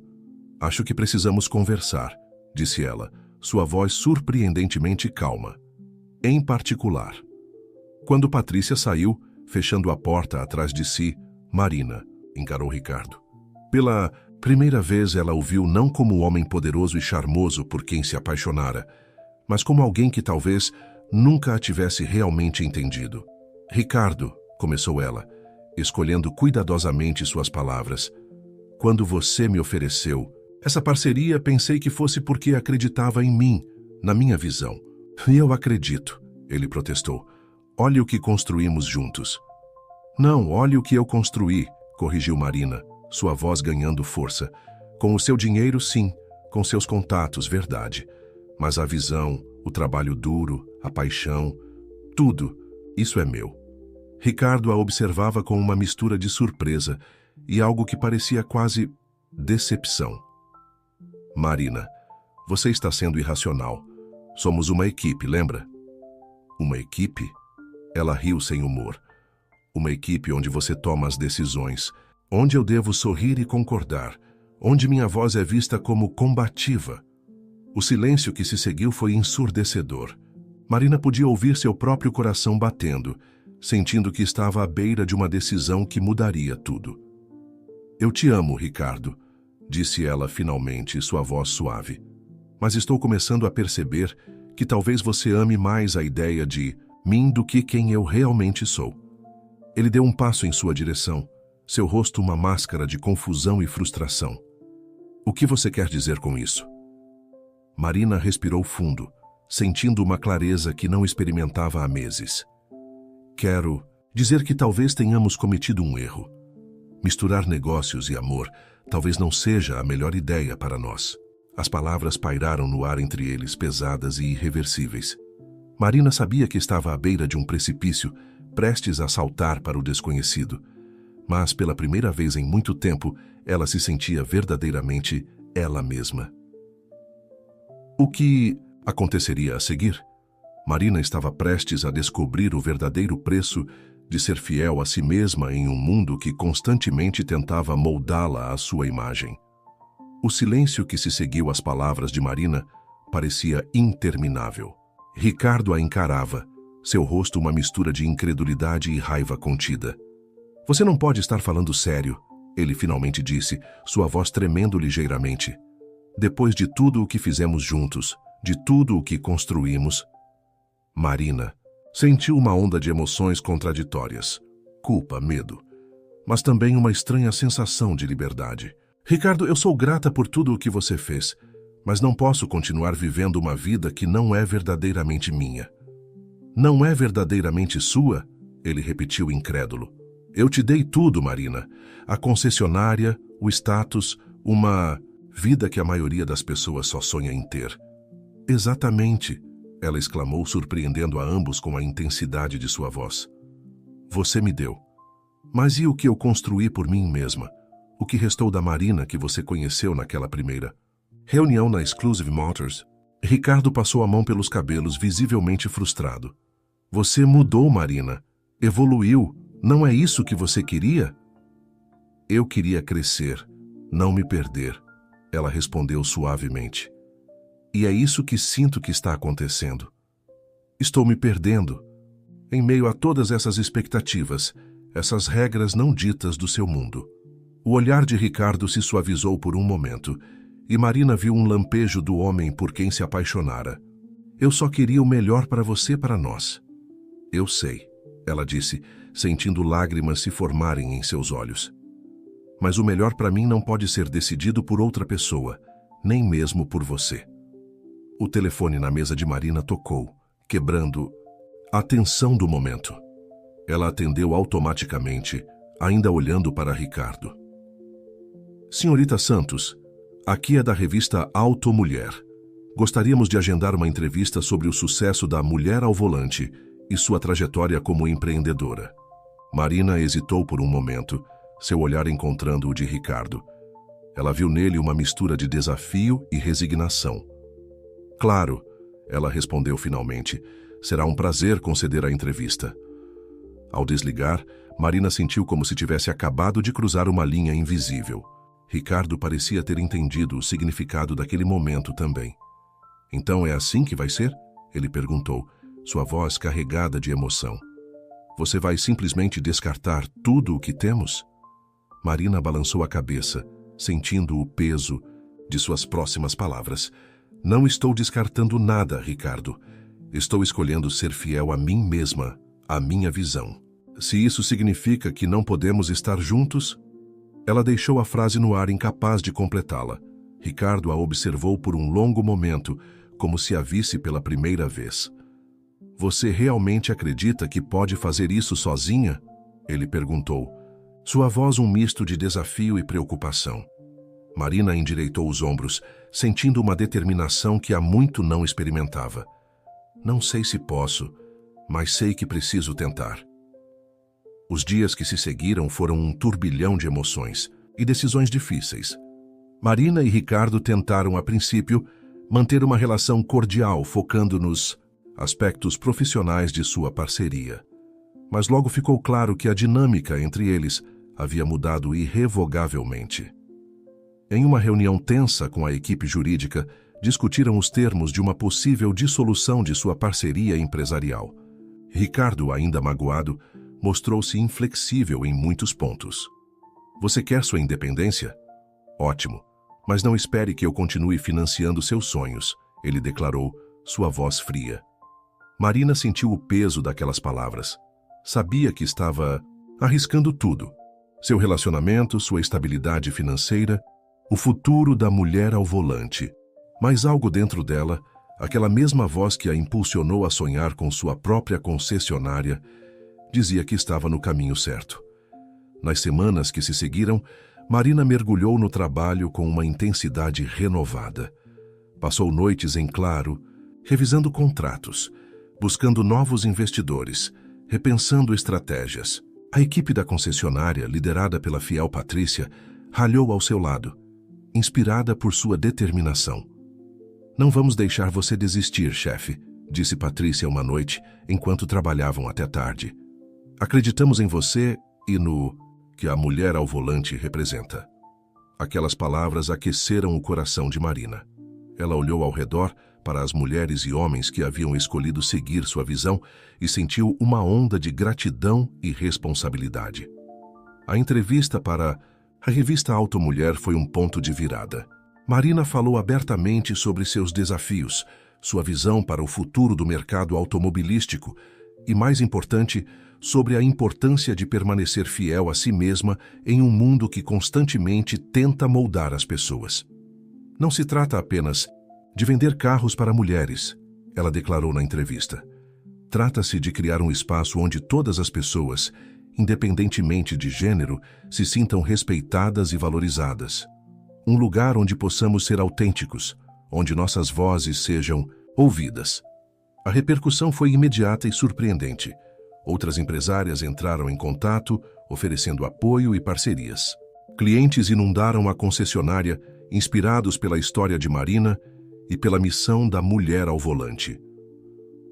Speaker 1: Acho que precisamos conversar, disse ela, sua voz surpreendentemente calma. Em particular. Quando Patrícia saiu, fechando a porta atrás de si, Marina, encarou Ricardo. Pela Primeira vez ela o viu não como o homem poderoso e charmoso por quem se apaixonara, mas como alguém que talvez nunca a tivesse realmente entendido. Ricardo, começou ela, escolhendo cuidadosamente suas palavras, quando você me ofereceu essa parceria, pensei que fosse porque acreditava em mim, na minha visão. E eu acredito, ele protestou. Olhe o que construímos juntos. Não, olhe o que eu construí, corrigiu Marina, sua voz ganhando força. Com o seu dinheiro, sim, com seus contatos, verdade. Mas a visão, o trabalho duro, a paixão, tudo, isso é meu. Ricardo a observava com uma mistura de surpresa e algo que parecia quase decepção. Marina, você está sendo irracional. Somos uma equipe, lembra? Uma equipe? Ela riu sem humor. Uma equipe onde você toma as decisões, onde eu devo sorrir e concordar, onde minha voz é vista como combativa. O silêncio que se seguiu foi ensurdecedor. Marina podia ouvir seu próprio coração batendo, sentindo que estava à beira de uma decisão que mudaria tudo. Eu te amo, Ricardo, disse ela finalmente, sua voz suave. Mas estou começando a perceber que talvez você ame mais a ideia de mim do que quem eu realmente sou. Ele deu um passo em sua direção, seu rosto uma máscara de confusão e frustração. O que você quer dizer com isso? Marina respirou fundo, sentindo uma clareza que não experimentava há meses. Quero dizer que talvez tenhamos cometido um erro. Misturar negócios e amor talvez não seja a melhor ideia para nós. As palavras pairaram no ar entre eles, pesadas e irreversíveis. Marina sabia que estava à beira de um precipício, prestes a saltar para o desconhecido. Mas, pela primeira vez em muito tempo, ela se sentia verdadeiramente ela mesma. O que aconteceria a seguir? Marina estava prestes a descobrir o verdadeiro preço de ser fiel a si mesma em um mundo que constantemente tentava moldá-la à sua imagem. O silêncio que se seguiu às palavras de Marina parecia interminável. Ricardo a encarava, seu rosto uma mistura de incredulidade e raiva contida. Você não pode estar falando sério, ele finalmente disse, sua voz tremendo ligeiramente. Depois de tudo o que fizemos juntos, de tudo o que construímos... Marina sentiu uma onda de emoções contraditórias. Culpa, medo, mas também uma estranha sensação de liberdade. Ricardo, eu sou grata por tudo o que você fez, mas não posso continuar vivendo uma vida que não é verdadeiramente minha. Não é verdadeiramente sua? Ele repetiu incrédulo. Eu te dei tudo, Marina. A concessionária, o status, uma vida que a maioria das pessoas só sonha em ter. Exatamente, ela exclamou, surpreendendo a ambos com a intensidade de sua voz. Você me deu. Mas e o que eu construí por mim mesma? O que restou da Marina que você conheceu naquela primeira reunião na Exclusive Motors? Ricardo passou a mão pelos cabelos, visivelmente frustrado. Você mudou, Marina. Evoluiu. Não é isso que você queria? Eu queria crescer, não me perder, ela respondeu suavemente. E é isso que sinto que está acontecendo. Estou me perdendo. Em meio a todas essas expectativas, essas regras não ditas do seu mundo. O olhar de Ricardo se suavizou por um momento, e Marina viu um lampejo do homem por quem se apaixonara. Eu só queria o melhor para você e para nós. Eu sei, ela disse, sentindo lágrimas se formarem em seus olhos. Mas o melhor para mim não pode ser decidido por outra pessoa, nem mesmo por você. O telefone na mesa de Marina tocou, quebrando a tensão do momento. Ela atendeu automaticamente, ainda olhando para Ricardo. Senhorita Santos, aqui é da revista Auto Mulher. Gostaríamos de agendar uma entrevista sobre o sucesso da Mulher ao Volante e sua trajetória como empreendedora. Marina hesitou por um momento, seu olhar encontrando o de Ricardo. Ela viu nele uma mistura de desafio e resignação. Claro, ela respondeu finalmente. Será um prazer conceder a entrevista. Ao desligar, Marina sentiu como se tivesse acabado de cruzar uma linha invisível. Ricardo parecia ter entendido o significado daquele momento também. Então é assim que vai ser? Ele perguntou, sua voz carregada de emoção. Você vai simplesmente descartar tudo o que temos? Marina balançou a cabeça, sentindo o peso de suas próximas palavras. Não estou descartando nada, Ricardo. Estou escolhendo ser fiel a mim mesma, à minha visão. Se isso significa que não podemos estar juntos... Ela deixou a frase no ar, incapaz de completá-la. Ricardo a observou por um longo momento, como se a visse pela primeira vez. Você realmente acredita que pode fazer isso sozinha? Ele perguntou. Sua voz um misto de desafio e preocupação. Marina endireitou os ombros, sentindo uma determinação que há muito não experimentava. Não sei se posso, mas sei que preciso tentar. Os dias que se seguiram foram um turbilhão de emoções e decisões difíceis. Marina e Ricardo tentaram, a princípio, manter uma relação cordial, focando nos aspectos profissionais de sua parceria. Mas logo ficou claro que a dinâmica entre eles havia mudado irrevogavelmente. Em uma reunião tensa com a equipe jurídica, discutiram os termos de uma possível dissolução de sua parceria empresarial. Ricardo, ainda magoado, mostrou-se inflexível em muitos pontos. Você quer sua independência? Ótimo, mas não espere que eu continue financiando seus sonhos, ele declarou, sua voz fria. Marina sentiu o peso daquelas palavras. Sabia que estava arriscando tudo. Seu relacionamento, sua estabilidade financeira, o futuro da mulher ao volante. Mas algo dentro dela, aquela mesma voz que a impulsionou a sonhar com sua própria concessionária, dizia que estava no caminho certo. Nas semanas que se seguiram, Marina mergulhou no trabalho com uma intensidade renovada. Passou noites em claro, revisando contratos, buscando novos investidores, repensando estratégias. A equipe da concessionária, liderada pela fiel Patrícia, ralhou ao seu lado, inspirada por sua determinação. Não vamos deixar você desistir, chefe, disse Patrícia uma noite, enquanto trabalhavam até tarde. Acreditamos em você e no que a mulher ao volante representa. Aquelas palavras aqueceram o coração de Marina. Ela olhou ao redor para as mulheres e homens que haviam escolhido seguir sua visão e sentiu uma onda de gratidão e responsabilidade. A entrevista para a revista Auto Mulher foi um ponto de virada. Marina falou abertamente sobre seus desafios, sua visão para o futuro do mercado automobilístico e, mais importante, sobre a importância de permanecer fiel a si mesma em um mundo que constantemente tenta moldar as pessoas. Não se trata apenas de vender carros para mulheres, ela declarou na entrevista. Trata-se de criar um espaço onde todas as pessoas, independentemente de gênero, se sintam respeitadas e valorizadas. Um lugar onde possamos ser autênticos, onde nossas vozes sejam ouvidas. A repercussão foi imediata e surpreendente. Outras empresárias entraram em contato, oferecendo apoio e parcerias. Clientes inundaram a concessionária, inspirados pela história de Marina e pela missão da mulher ao volante.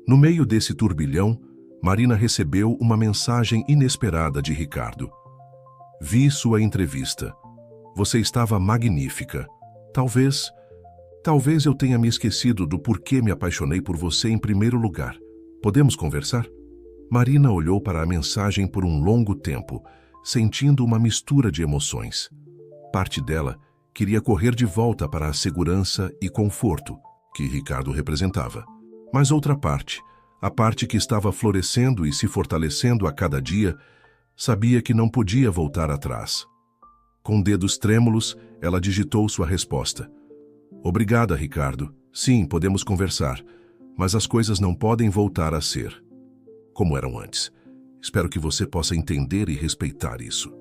Speaker 1: No meio desse turbilhão, Marina recebeu uma mensagem inesperada de Ricardo. Vi sua entrevista. Você estava magnífica. Talvez eu tenha me esquecido do porquê me apaixonei por você em primeiro lugar. Podemos conversar? Marina olhou para a mensagem por um longo tempo, sentindo uma mistura de emoções. Parte dela queria correr de volta para a segurança e conforto que Ricardo representava. Mas outra parte, a parte que estava florescendo e se fortalecendo a cada dia, sabia que não podia voltar atrás. Com dedos trêmulos, ela digitou sua resposta. Obrigada, Ricardo. Sim, podemos conversar, mas as coisas não podem voltar a ser como eram antes. Espero que você possa entender e respeitar isso.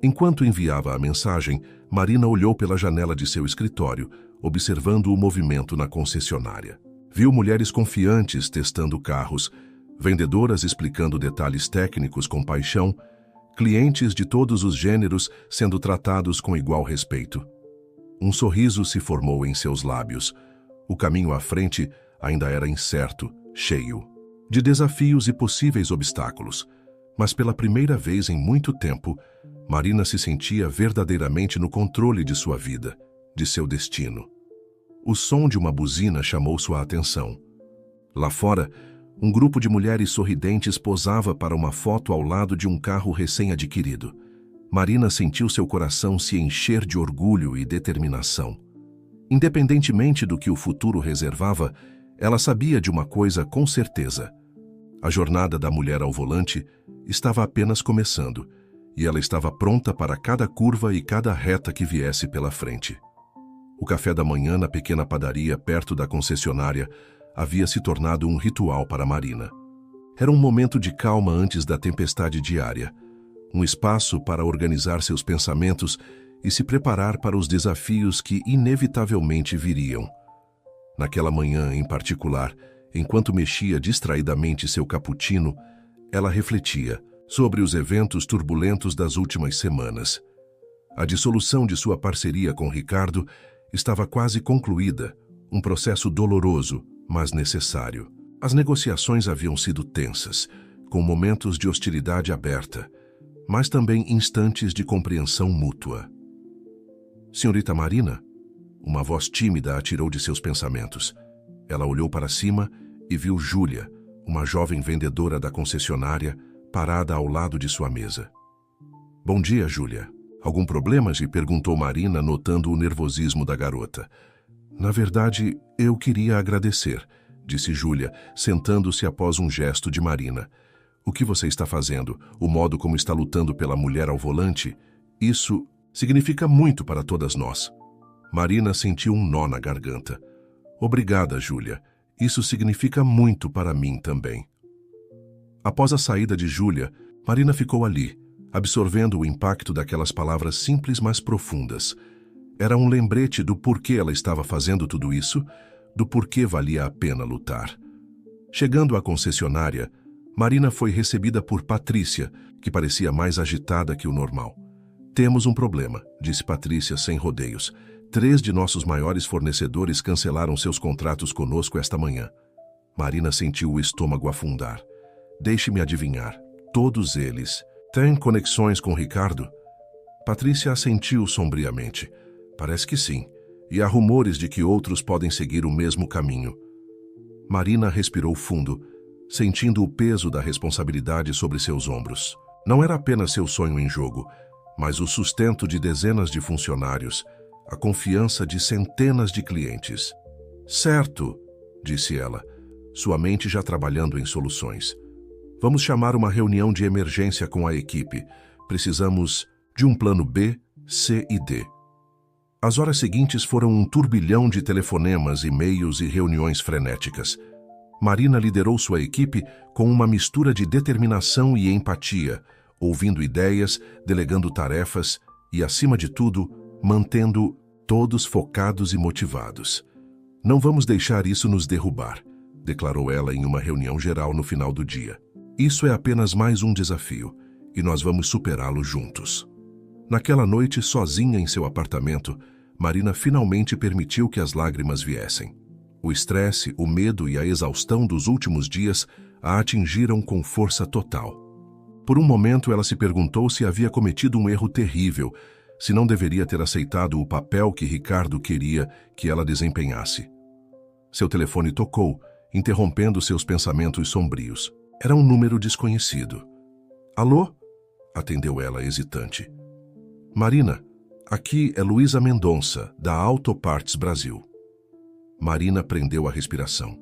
Speaker 1: Enquanto enviava a mensagem, Marina olhou pela janela de seu escritório, observando o movimento na concessionária. Viu mulheres confiantes testando carros, vendedoras explicando detalhes técnicos com paixão, clientes de todos os gêneros sendo tratados com igual respeito. Um sorriso se formou em seus lábios. O caminho à frente ainda era incerto, cheio de desafios e possíveis obstáculos, mas pela primeira vez em muito tempo, Marina se sentia verdadeiramente no controle de sua vida, de seu destino. O som de uma buzina chamou sua atenção. Lá fora, um grupo de mulheres sorridentes posava para uma foto ao lado de um carro recém-adquirido. Marina sentiu seu coração se encher de orgulho e determinação. Independentemente do que o futuro reservava, ela sabia de uma coisa com certeza. A jornada da mulher ao volante estava apenas começando, e ela estava pronta para cada curva e cada reta que viesse pela frente. O café da manhã na pequena padaria perto da concessionária havia se tornado um ritual para Marina. Era um momento de calma antes da tempestade diária, um espaço para organizar seus pensamentos e se preparar para os desafios que inevitavelmente viriam. Naquela manhã em particular, enquanto mexia distraidamente seu cappuccino, ela refletia sobre os eventos turbulentos das últimas semanas. A dissolução de sua parceria com Ricardo estava quase concluída, um processo doloroso, mas necessário. As negociações haviam sido tensas, com momentos de hostilidade aberta, mas também instantes de compreensão mútua. Senhorita Marina? Uma voz tímida a tirou de seus pensamentos. Ela olhou para cima e viu Júlia, uma jovem vendedora da concessionária, parada ao lado de sua mesa. Bom dia, Júlia. Algum problema? Lhe perguntou Marina, notando o nervosismo da garota. Na verdade, eu queria agradecer, disse Júlia, sentando-se após um gesto de Marina. O que você está fazendo, o modo como está lutando pela mulher ao volante, isso significa muito para todas nós. Marina sentiu um nó na garganta. Obrigada, Júlia. Isso significa muito para mim também. Após a saída de Júlia, Marina ficou ali, absorvendo o impacto daquelas palavras simples mas profundas. Era um lembrete do porquê ela estava fazendo tudo isso, do porquê valia a pena lutar. Chegando à concessionária, Marina foi recebida por Patrícia, que parecia mais agitada que o normal. Temos um problema, disse Patrícia sem rodeios. 3 de nossos maiores fornecedores cancelaram seus contratos conosco esta manhã. Marina sentiu o estômago afundar. Deixe-me adivinhar, todos eles têm conexões com Ricardo? Patrícia assentiu sombriamente. Parece que sim, e há rumores de que outros podem seguir o mesmo caminho. Marina respirou fundo, sentindo o peso da responsabilidade sobre seus ombros. Não era apenas seu sonho em jogo, mas o sustento de dezenas de funcionários, a confiança de centenas de clientes. Certo, disse ela, sua mente já trabalhando em soluções. Vamos chamar uma reunião de emergência com a equipe. Precisamos de um plano B, C e D. As horas seguintes foram um turbilhão de telefonemas, e-mails e reuniões frenéticas. Marina liderou sua equipe com uma mistura de determinação e empatia, ouvindo ideias, delegando tarefas e, acima de tudo, mantendo todos focados e motivados. Não vamos deixar isso nos derrubar, declarou ela em uma reunião geral no final do dia. Isso é apenas mais um desafio, e nós vamos superá-lo juntos. Naquela noite, sozinha em seu apartamento, Marina finalmente permitiu que as lágrimas viessem. O estresse, o medo e a exaustão dos últimos dias a atingiram com força total. Por um momento, ela se perguntou se havia cometido um erro terrível, se não deveria ter aceitado o papel que Ricardo queria que ela desempenhasse. Seu telefone tocou, interrompendo seus pensamentos sombrios. Era um número desconhecido. Alô? Atendeu ela, hesitante. Marina, aqui é Luísa Mendonça, da Auto Parts Brasil. Marina prendeu a respiração.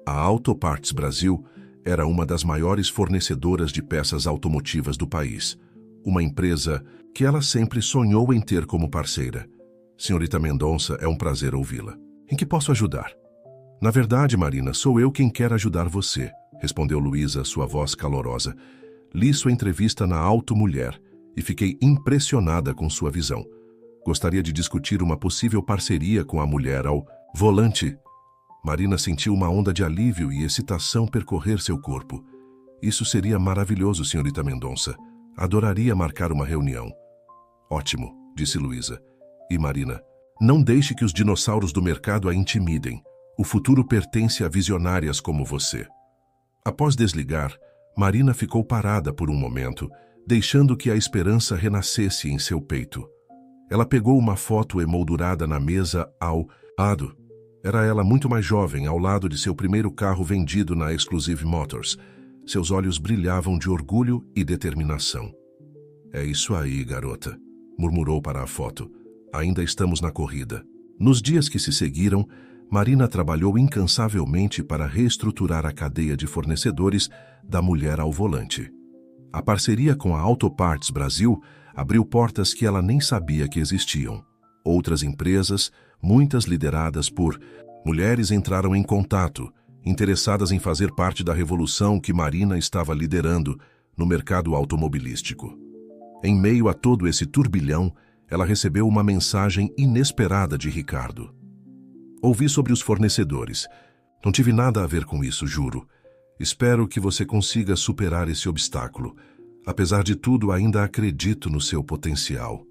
Speaker 1: A Auto Parts Brasil era uma das maiores fornecedoras de peças automotivas do país, uma empresa que ela sempre sonhou em ter como parceira. Senhorita Mendonça, é um prazer ouvi-la. Em que posso ajudar? Na verdade, Marina, sou eu quem quer ajudar você, respondeu Luísa, sua voz calorosa. Li sua entrevista na Auto Mulher e fiquei impressionada com sua visão. Gostaria de discutir uma possível parceria com a mulher ao volante. Marina sentiu uma onda de alívio e excitação percorrer seu corpo. Isso seria maravilhoso, senhorita Mendonça. Adoraria marcar uma reunião. Ótimo, disse Luísa. E Marina, não deixe que os dinossauros do mercado a intimidem. O futuro pertence a visionárias como você. Após desligar, Marina ficou parada por um momento, deixando que a esperança renascesse em seu peito. Ela pegou uma foto emoldurada na mesa ao lado. Era ela muito mais jovem, ao lado de seu primeiro carro vendido na Exclusive Motors. Seus olhos brilhavam de orgulho e determinação. É isso aí, garota, murmurou para a foto. Ainda estamos na corrida. Nos dias que se seguiram, Marina trabalhou incansavelmente para reestruturar a cadeia de fornecedores da mulher ao volante. A parceria com a Auto Parts Brasil abriu portas que ela nem sabia que existiam. Outras empresas, muitas lideradas por mulheres, entraram em contato, interessadas em fazer parte da revolução que Marina estava liderando no mercado automobilístico. Em meio a todo esse turbilhão, ela recebeu uma mensagem inesperada de Ricardo. Ouvi sobre os fornecedores. Não tive nada a ver com isso, juro. Espero que você consiga superar esse obstáculo. Apesar de tudo, ainda acredito no seu potencial.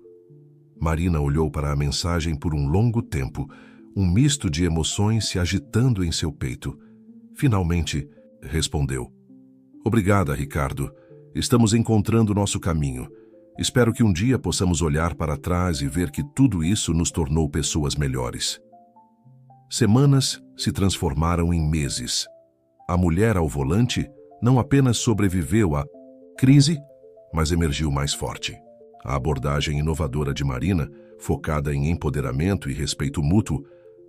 Speaker 1: Marina olhou para a mensagem por um longo tempo, um misto de emoções se agitando em seu peito. Finalmente, respondeu. Obrigada, Ricardo. Estamos encontrando nosso caminho. Espero que um dia possamos olhar para trás e ver que tudo isso nos tornou pessoas melhores. Semanas se transformaram em meses. A mulher ao volante não apenas sobreviveu à crise, mas emergiu mais forte. A abordagem inovadora de Marina, focada em empoderamento e respeito mútuo,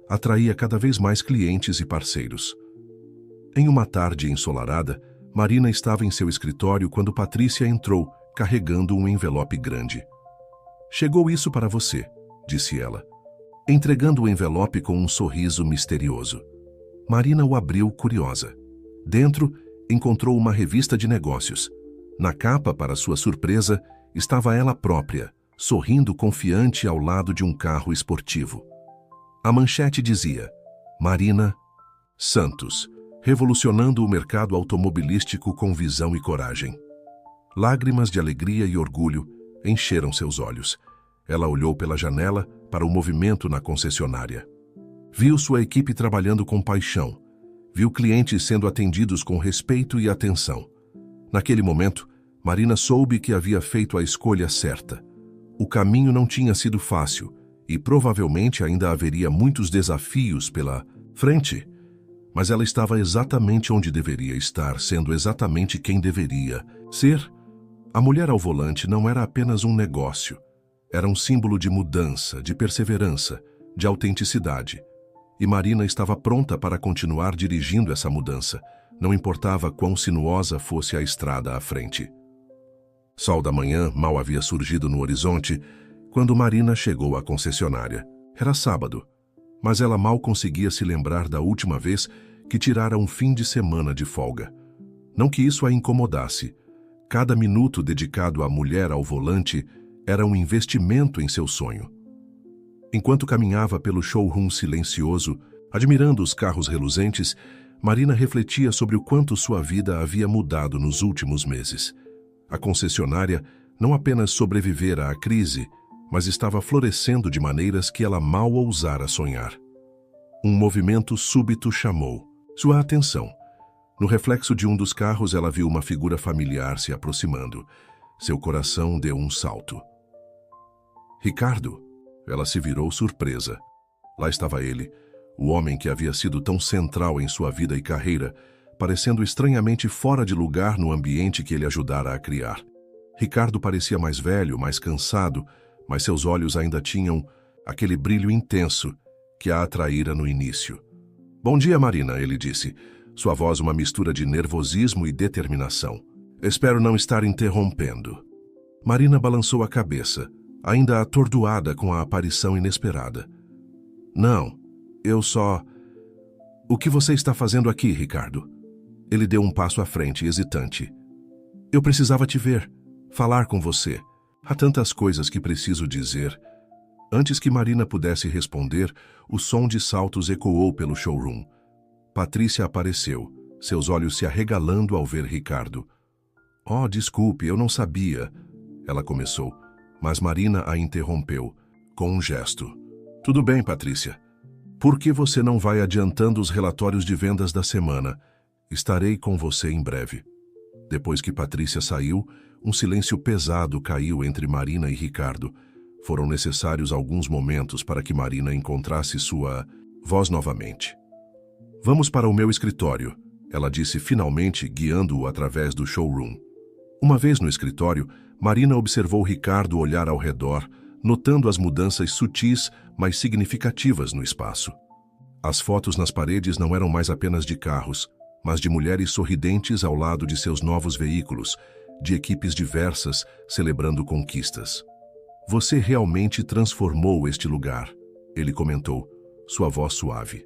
Speaker 1: atraía cada vez mais clientes e parceiros. Em uma tarde ensolarada, Marina estava em seu escritório quando Patrícia entrou, carregando um envelope grande. Chegou isso para você, disse ela, entregando o envelope com um sorriso misterioso. Marina o abriu curiosa. Dentro, encontrou uma revista de negócios. Na capa, para sua surpresa, estava ela própria, sorrindo confiante ao lado de um carro esportivo. A manchete dizia: Marina Santos, revolucionando o mercado automobilístico com visão e coragem. Lágrimas de alegria e orgulho encheram seus olhos. Ela olhou pela janela para o movimento na concessionária. Viu sua equipe trabalhando com paixão. Viu clientes sendo atendidos com respeito e atenção. Naquele momento, Marina soube que havia feito a escolha certa. O caminho não tinha sido fácil e provavelmente ainda haveria muitos desafios pela frente, mas ela estava exatamente onde deveria estar, sendo exatamente quem deveria ser. A mulher ao volante não era apenas um negócio. Era um símbolo de mudança, de perseverança, de autenticidade. E Marina estava pronta para continuar dirigindo essa mudança, não importava quão sinuosa fosse a estrada à frente. Sol da manhã mal havia surgido no horizonte quando Marina chegou à concessionária. Era sábado, mas ela mal conseguia se lembrar da última vez que tirara um fim de semana de folga. Não que isso a incomodasse. Cada minuto dedicado à mulher ao volante era um investimento em seu sonho. Enquanto caminhava pelo showroom silencioso, admirando os carros reluzentes, Marina refletia sobre o quanto sua vida havia mudado nos últimos meses. A concessionária não apenas sobrevivera à crise, mas estava florescendo de maneiras que ela mal ousara sonhar. Um movimento súbito chamou sua atenção. No reflexo de um dos carros, ela viu uma figura familiar se aproximando. Seu coração deu um salto. Ricardo! Ela se virou surpresa. Lá estava ele, o homem que havia sido tão central em sua vida e carreira, parecendo estranhamente fora de lugar no ambiente que ele ajudara a criar. Ricardo parecia mais velho, mais cansado, mas seus olhos ainda tinham aquele brilho intenso que a atraíra no início. Bom dia, Marina, ele disse, sua voz uma mistura de nervosismo e determinação. Espero não estar interrompendo. Marina balançou a cabeça, ainda atordoada com a aparição inesperada. Não, eu só... O que você está fazendo aqui, Ricardo? Ele deu um passo à frente, hesitante. Eu precisava te ver, falar com você. Há tantas coisas que preciso dizer. Antes que Marina pudesse responder, o som de saltos ecoou pelo showroom. Patrícia apareceu, seus olhos se arregalando ao ver Ricardo. Oh, desculpe, eu não sabia. Ela começou, mas Marina a interrompeu, com um gesto. Tudo bem, Patrícia. Por que você não vai adiantando os relatórios de vendas da semana? Estarei com você em breve. Depois que Patrícia saiu, um silêncio pesado caiu entre Marina e Ricardo. Foram necessários alguns momentos para que Marina encontrasse sua voz novamente. Vamos para o meu escritório, ela disse finalmente, guiando-o através do showroom. Uma vez no escritório, Marina observou Ricardo olhar ao redor, notando as mudanças sutis, mas significativas no espaço. As fotos nas paredes não eram mais apenas de carros, mas de mulheres sorridentes ao lado de seus novos veículos, de equipes diversas celebrando conquistas. "Você realmente transformou este lugar", ele comentou, sua voz suave.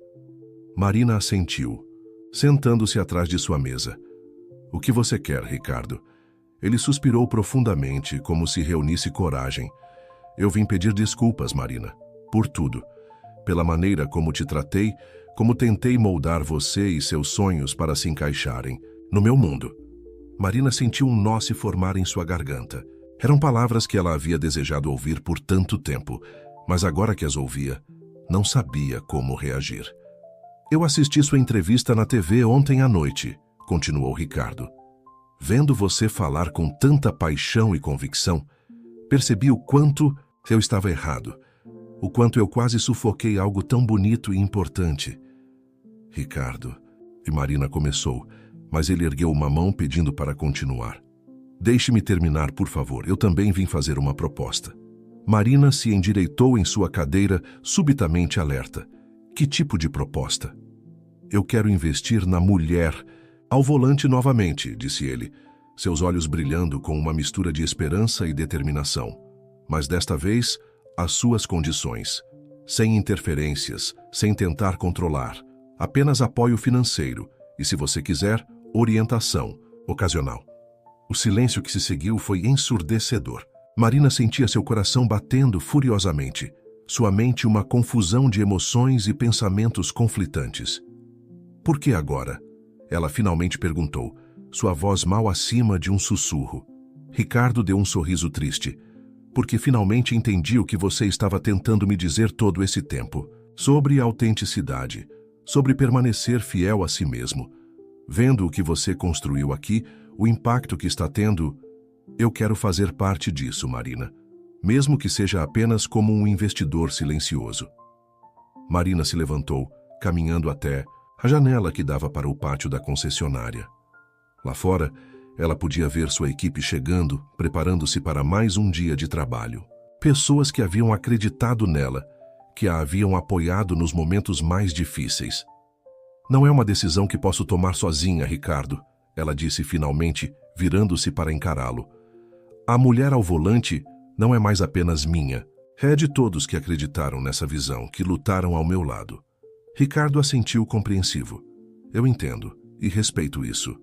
Speaker 1: Marina assentiu, sentando-se atrás de sua mesa. "O que você quer, Ricardo?" Ele suspirou profundamente, como se reunisse coragem. "Eu vim pedir desculpas, Marina, por tudo. Pela maneira como te tratei, como tentei moldar você e seus sonhos para se encaixarem no meu mundo." Marina sentiu um nó se formar em sua garganta. Eram palavras que ela havia desejado ouvir por tanto tempo, mas agora que as ouvia, não sabia como reagir. "Eu assisti sua entrevista na TV ontem à noite", continuou Ricardo. "Vendo você falar com tanta paixão e convicção, percebi o quanto eu estava errado, o quanto eu quase sufoquei algo tão bonito e importante." "Ricardo", e Marina começou, mas ele ergueu uma mão pedindo para continuar. "Deixe-me terminar, por favor. Eu também vim fazer uma proposta." Marina se endireitou em sua cadeira, subitamente alerta. "Que tipo de proposta?" "Eu quero investir na mulher ao volante novamente", disse ele, seus olhos brilhando com uma mistura de esperança e determinação. "Mas desta vez, às suas condições. Sem interferências, sem tentar controlar. Apenas apoio financeiro e, se você quiser, orientação ocasional." O silêncio que se seguiu foi ensurdecedor. Marina sentia seu coração batendo furiosamente, sua mente uma confusão de emoções e pensamentos conflitantes. "Por que agora?" ela finalmente perguntou, sua voz mal acima de um sussurro. Ricardo deu um sorriso triste. "Porque finalmente entendi o que você estava tentando me dizer todo esse tempo. Sobre autenticidade, sobre permanecer fiel a si mesmo. Vendo o que você construiu aqui, o impacto que está tendo, eu quero fazer parte disso, Marina. Mesmo que seja apenas como um investidor silencioso." Marina se levantou, caminhando até a janela que dava para o pátio da concessionária. Lá fora, ela podia ver sua equipe chegando, preparando-se para mais um dia de trabalho. Pessoas que haviam acreditado nela, que a haviam apoiado nos momentos mais difíceis. "Não é uma decisão que posso tomar sozinha, Ricardo", ela disse finalmente, virando-se para encará-lo. "A mulher ao volante não é mais apenas minha. É de todos que acreditaram nessa visão, que lutaram ao meu lado." Ricardo assentiu compreensivo. "Eu entendo e respeito isso."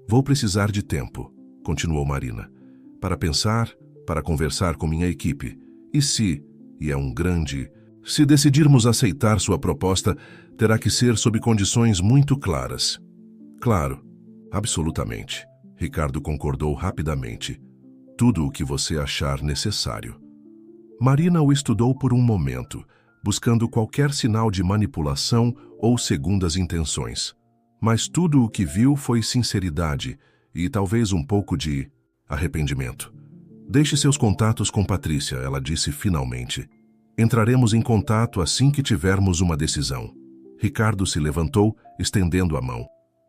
Speaker 1: "Vou precisar de tempo", continuou Marina, "para pensar, para conversar com minha equipe. E é um grande... Se decidirmos aceitar sua proposta, terá que ser sob condições muito claras." "Claro, absolutamente", Ricardo concordou rapidamente. "Tudo o que você achar necessário." Marina o estudou por um momento, buscando qualquer sinal de manipulação ou segundas intenções. Mas tudo o que viu foi sinceridade e talvez um pouco de arrependimento. "Deixe seus contatos com Patrícia", ela disse finalmente. "Entraremos em contato assim que tivermos uma decisão." Ricardo se levantou, estendendo a mão.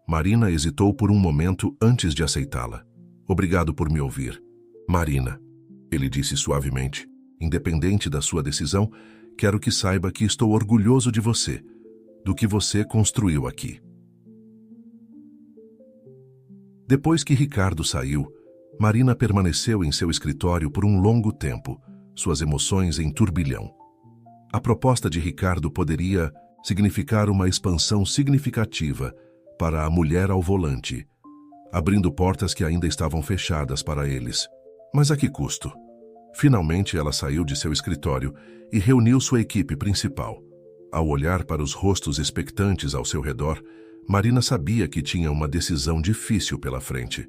Speaker 1: Marina hesitou por um momento antes de aceitá-la. "Obrigado por me ouvir, Marina", ele disse suavemente. "Independente da sua decisão, quero que saiba que estou orgulhoso de você, do que você construiu aqui." Depois que Ricardo saiu, Marina permaneceu em seu escritório por um longo tempo, suas emoções em turbilhão. A proposta de Ricardo poderia significar uma expansão significativa para a mulher ao volante, abrindo portas que ainda estavam fechadas para eles. Mas a que custo? Finalmente ela saiu de seu escritório e reuniu sua equipe principal. Ao olhar para os rostos expectantes ao seu redor, Marina sabia que tinha uma decisão difícil pela frente,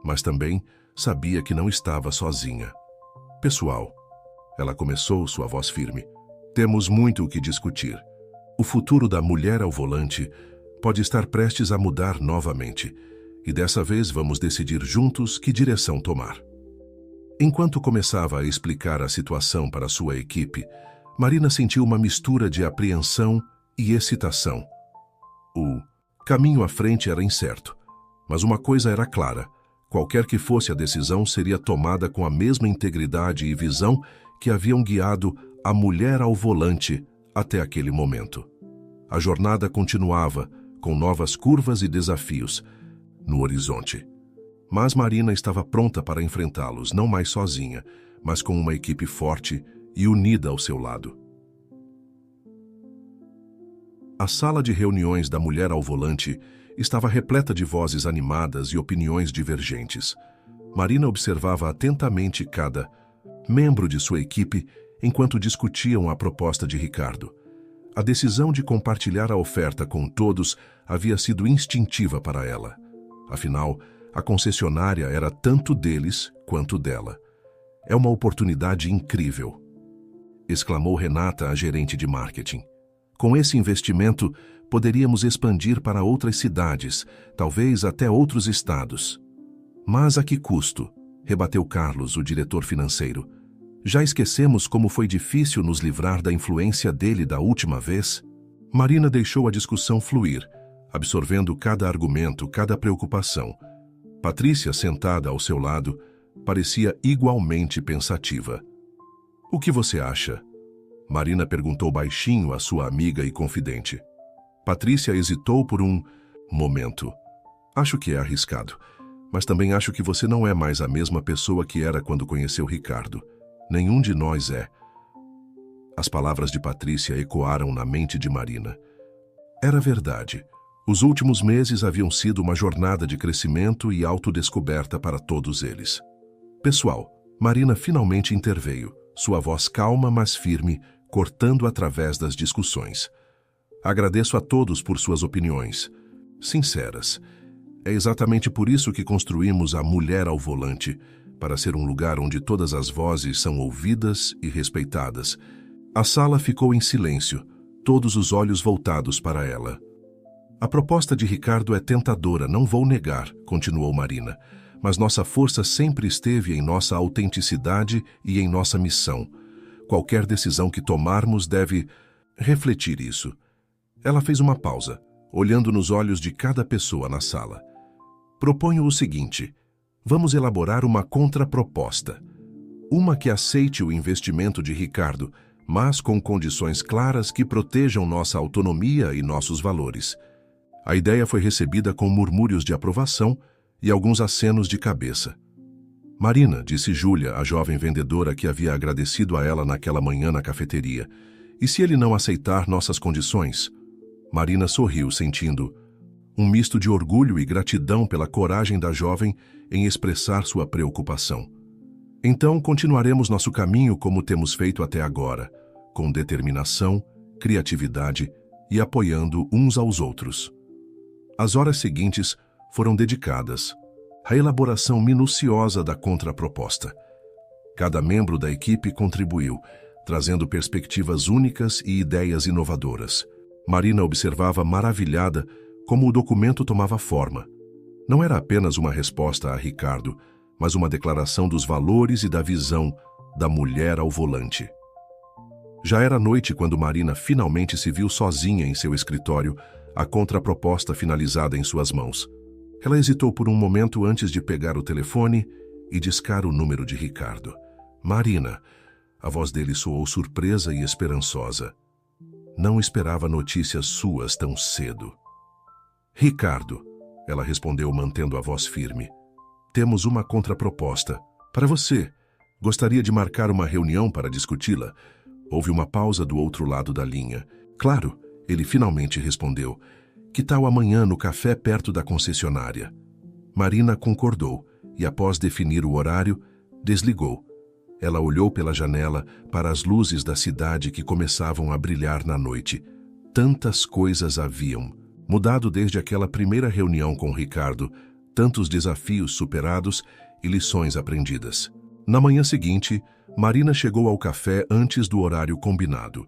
Speaker 1: mas também sabia que não estava sozinha. "Pessoal", ela começou, sua voz firme, "temos muito o que discutir. O futuro da mulher ao volante pode estar prestes a mudar novamente, e dessa vez vamos decidir juntos que direção tomar." Enquanto começava a explicar a situação para sua equipe, Marina sentiu uma mistura de apreensão e excitação. O caminho à frente era incerto, mas uma coisa era clara: Qualquer que fosse a decisão seria tomada com a mesma integridade e visão que haviam guiado a mulher ao volante até aquele momento. A jornada continuava, com novas curvas e desafios no horizonte. Mas Marina estava pronta para enfrentá-los, não mais sozinha, mas com uma equipe forte e unida ao seu lado. A sala de reuniões da mulher ao volante estava repleta de vozes animadas e opiniões divergentes. Marina observava atentamente cada membro de sua equipe enquanto discutiam a proposta de Ricardo. A decisão de compartilhar a oferta com todos havia sido instintiva para ela. Afinal, a concessionária era tanto deles quanto dela. "É uma oportunidade incrível", exclamou Renata, a gerente de marketing. "Com esse investimento, poderíamos expandir para outras cidades, talvez até outros estados." "Mas a que custo?", rebateu Carlos, o diretor financeiro. "Já esquecemos como foi difícil nos livrar da influência dele da última vez?" Marina deixou a discussão fluir, absorvendo cada argumento, cada preocupação. Patrícia, sentada ao seu lado, parecia igualmente pensativa. "O que você acha?", Marina perguntou baixinho à sua amiga e confidente. Patrícia hesitou por um momento. "Acho que é arriscado, mas também acho que você não é mais a mesma pessoa que era quando conheceu Ricardo. Nenhum de nós é." As palavras de Patrícia ecoaram na mente de Marina. Era verdade. Os últimos meses haviam sido uma jornada de crescimento e autodescoberta para todos eles. "Pessoal", Marina finalmente interveio, sua voz calma, mas firme, cortando através das discussões. "Agradeço a todos por suas opiniões sinceras. É exatamente por isso que construímos a Mulher ao Volante, para ser um lugar onde todas as vozes são ouvidas e respeitadas." A sala ficou em silêncio, todos os olhos voltados para ela. "A proposta de Ricardo é tentadora, não vou negar", continuou Marina, "mas nossa força sempre esteve em nossa autenticidade e em nossa missão. Qualquer decisão que tomarmos deve refletir isso." Ela fez uma pausa, olhando nos olhos de cada pessoa na sala. "Proponho o seguinte: vamos elaborar uma contraproposta. Uma que aceite o investimento de Ricardo, mas com condições claras que protejam nossa autonomia e nossos valores." A ideia foi recebida com murmúrios de aprovação e alguns acenos de cabeça. "Marina", disse Júlia, a jovem vendedora que havia agradecido a ela naquela manhã na cafeteria, "e se ele não aceitar nossas condições?" Marina sorriu, sentindo um misto de orgulho e gratidão pela coragem da jovem em expressar sua preocupação. "Então continuaremos nosso caminho como temos feito até agora, com determinação, criatividade e apoiando uns aos outros." As horas seguintes foram dedicadas à elaboração minuciosa da contraproposta. Cada membro da equipe contribuiu, trazendo perspectivas únicas e ideias inovadoras. Marina observava maravilhada como o documento tomava forma. Não era apenas uma resposta a Ricardo, mas uma declaração dos valores e da visão da mulher ao volante. Já era noite quando Marina finalmente se viu sozinha em seu escritório, a contraproposta finalizada em suas mãos. Ela hesitou por um momento antes de pegar o telefone e discar o número de Ricardo. "Marina", a voz dele soou surpresa e esperançosa. "Não esperava notícias suas tão cedo." "Ricardo", ela respondeu mantendo a voz firme, "temos uma contraproposta. Para você. Gostaria de marcar uma reunião para discuti-la?" Houve uma pausa do outro lado da linha. "Claro", ele finalmente respondeu. "Que tal amanhã no café perto da concessionária?" Marina concordou e, após definir o horário, desligou. Ela olhou pela janela para as luzes da cidade que começavam a brilhar na noite. Tantas coisas haviam mudado desde aquela primeira reunião com Ricardo, tantos desafios superados e lições aprendidas. Na manhã seguinte, Marina chegou ao café antes do horário combinado.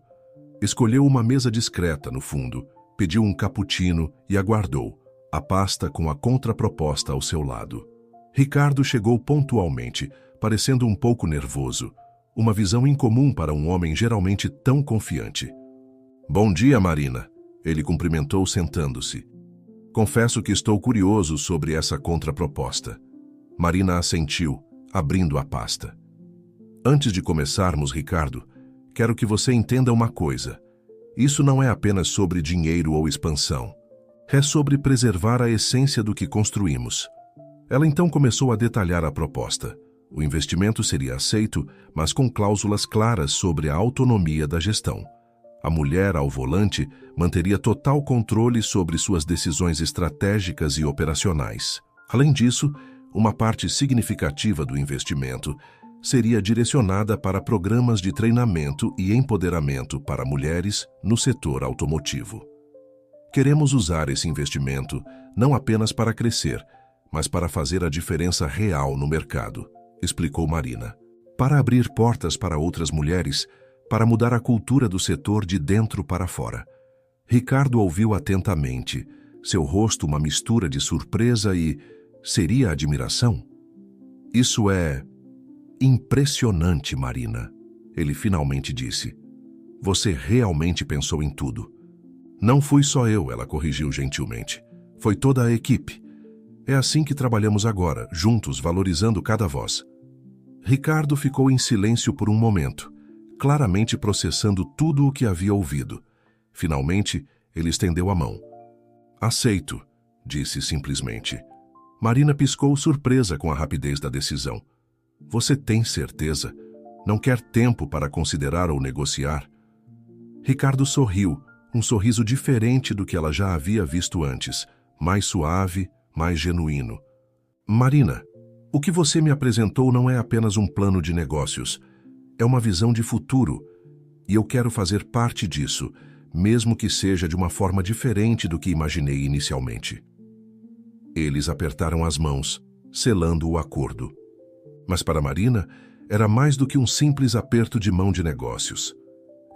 Speaker 1: Escolheu uma mesa discreta no fundo, pediu um cappuccino e aguardou, a pasta com a contraproposta ao seu lado. Ricardo chegou pontualmente, parecendo um pouco nervoso, uma visão incomum para um homem geralmente tão confiante. "Bom dia, Marina", ele cumprimentou sentando-se. "Confesso que estou curioso sobre essa contraproposta." Marina assentiu, abrindo a pasta. Antes de começarmos, Ricardo, quero que você entenda uma coisa. Isso não é apenas sobre dinheiro ou expansão. É sobre preservar a essência do que construímos. Ela então começou a detalhar a proposta. O investimento seria aceito, mas com cláusulas claras sobre a autonomia da gestão. A mulher ao volante manteria total controle sobre suas decisões estratégicas e operacionais. Além disso, uma parte significativa do investimento seria direcionada para programas de treinamento e empoderamento para mulheres no setor automotivo. Queremos usar esse investimento não apenas para crescer, mas para fazer a diferença real no mercado, explicou Marina. Para abrir portas para outras mulheres, para mudar a cultura do setor de dentro para fora. Ricardo ouviu atentamente, seu rosto uma mistura de surpresa e, seria admiração? Isso é impressionante, Marina, ele finalmente disse. Você realmente pensou em tudo. Não fui só eu, ela corrigiu gentilmente. Foi toda a equipe. É assim que trabalhamos agora, juntos, valorizando cada voz. Ricardo ficou em silêncio por um momento, claramente processando tudo o que havia ouvido. Finalmente, ele estendeu a mão. Aceito, disse simplesmente. Marina piscou surpresa com a rapidez da decisão. Você tem certeza? Não quer tempo para considerar ou negociar? Ricardo sorriu, um sorriso diferente do que ela já havia visto antes, mais suave, mais genuíno. Marina, o que você me apresentou não é apenas um plano de negócios. É uma visão de futuro, e eu quero fazer parte disso, mesmo que seja de uma forma diferente do que imaginei inicialmente. Eles apertaram as mãos, selando o acordo. Mas para Marina, era mais do que um simples aperto de mão de negócios.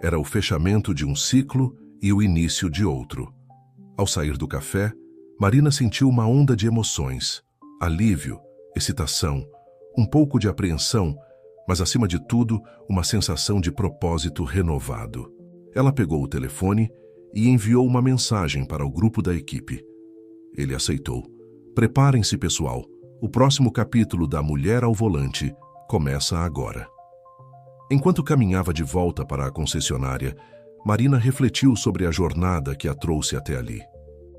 Speaker 1: Era o fechamento de um ciclo e o início de outro. Ao sair do café, Marina sentiu uma onda de emoções, alívio, excitação, um pouco de apreensão, mas acima de tudo, uma sensação de propósito renovado. Ela pegou o telefone e enviou uma mensagem para o grupo da equipe. Ele aceitou. Preparem-se, pessoal. O próximo capítulo da Mulher ao Volante começa agora. Enquanto caminhava de volta para a concessionária, Marina refletiu sobre a jornada que a trouxe até ali.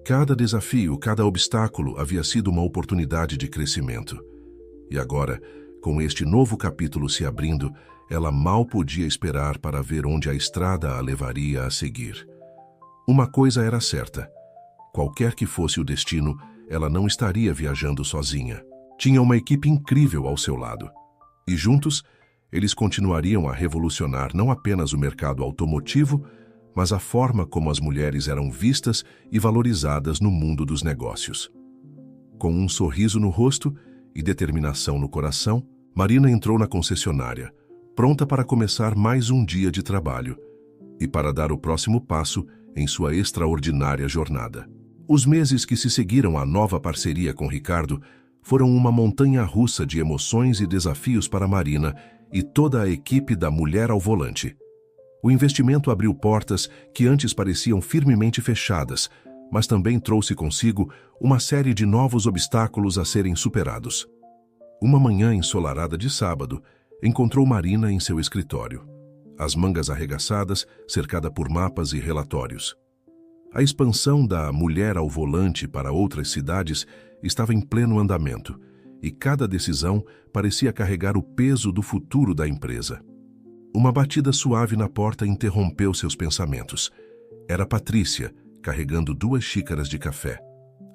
Speaker 1: Cada desafio, cada obstáculo havia sido uma oportunidade de crescimento. E agora, com este novo capítulo se abrindo, ela mal podia esperar para ver onde a estrada a levaria a seguir. Uma coisa era certa. Qualquer que fosse o destino, ela não estaria viajando sozinha. Tinha uma equipe incrível ao seu lado. E juntos, eles continuariam a revolucionar não apenas o mercado automotivo, mas a forma como as mulheres eram vistas e valorizadas no mundo dos negócios. Com um sorriso no rosto e determinação no coração, Marina entrou na concessionária, pronta para começar mais um dia de trabalho e para dar o próximo passo em sua extraordinária jornada. Os meses que se seguiram à nova parceria com Ricardo foram uma montanha-russa de emoções e desafios para Marina e toda a equipe da Mulher ao Volante. O investimento abriu portas que antes pareciam firmemente fechadas, mas também trouxe consigo uma série de novos obstáculos a serem superados. Uma manhã ensolarada de sábado, encontrou Marina em seu escritório, as mangas arregaçadas, cercada por mapas e relatórios. A expansão da Mulher ao Volante para outras cidades estava em pleno andamento, e cada decisão parecia carregar o peso do futuro da empresa. Uma batida suave na porta interrompeu seus pensamentos. Era Patrícia, carregando 2 xícaras de café.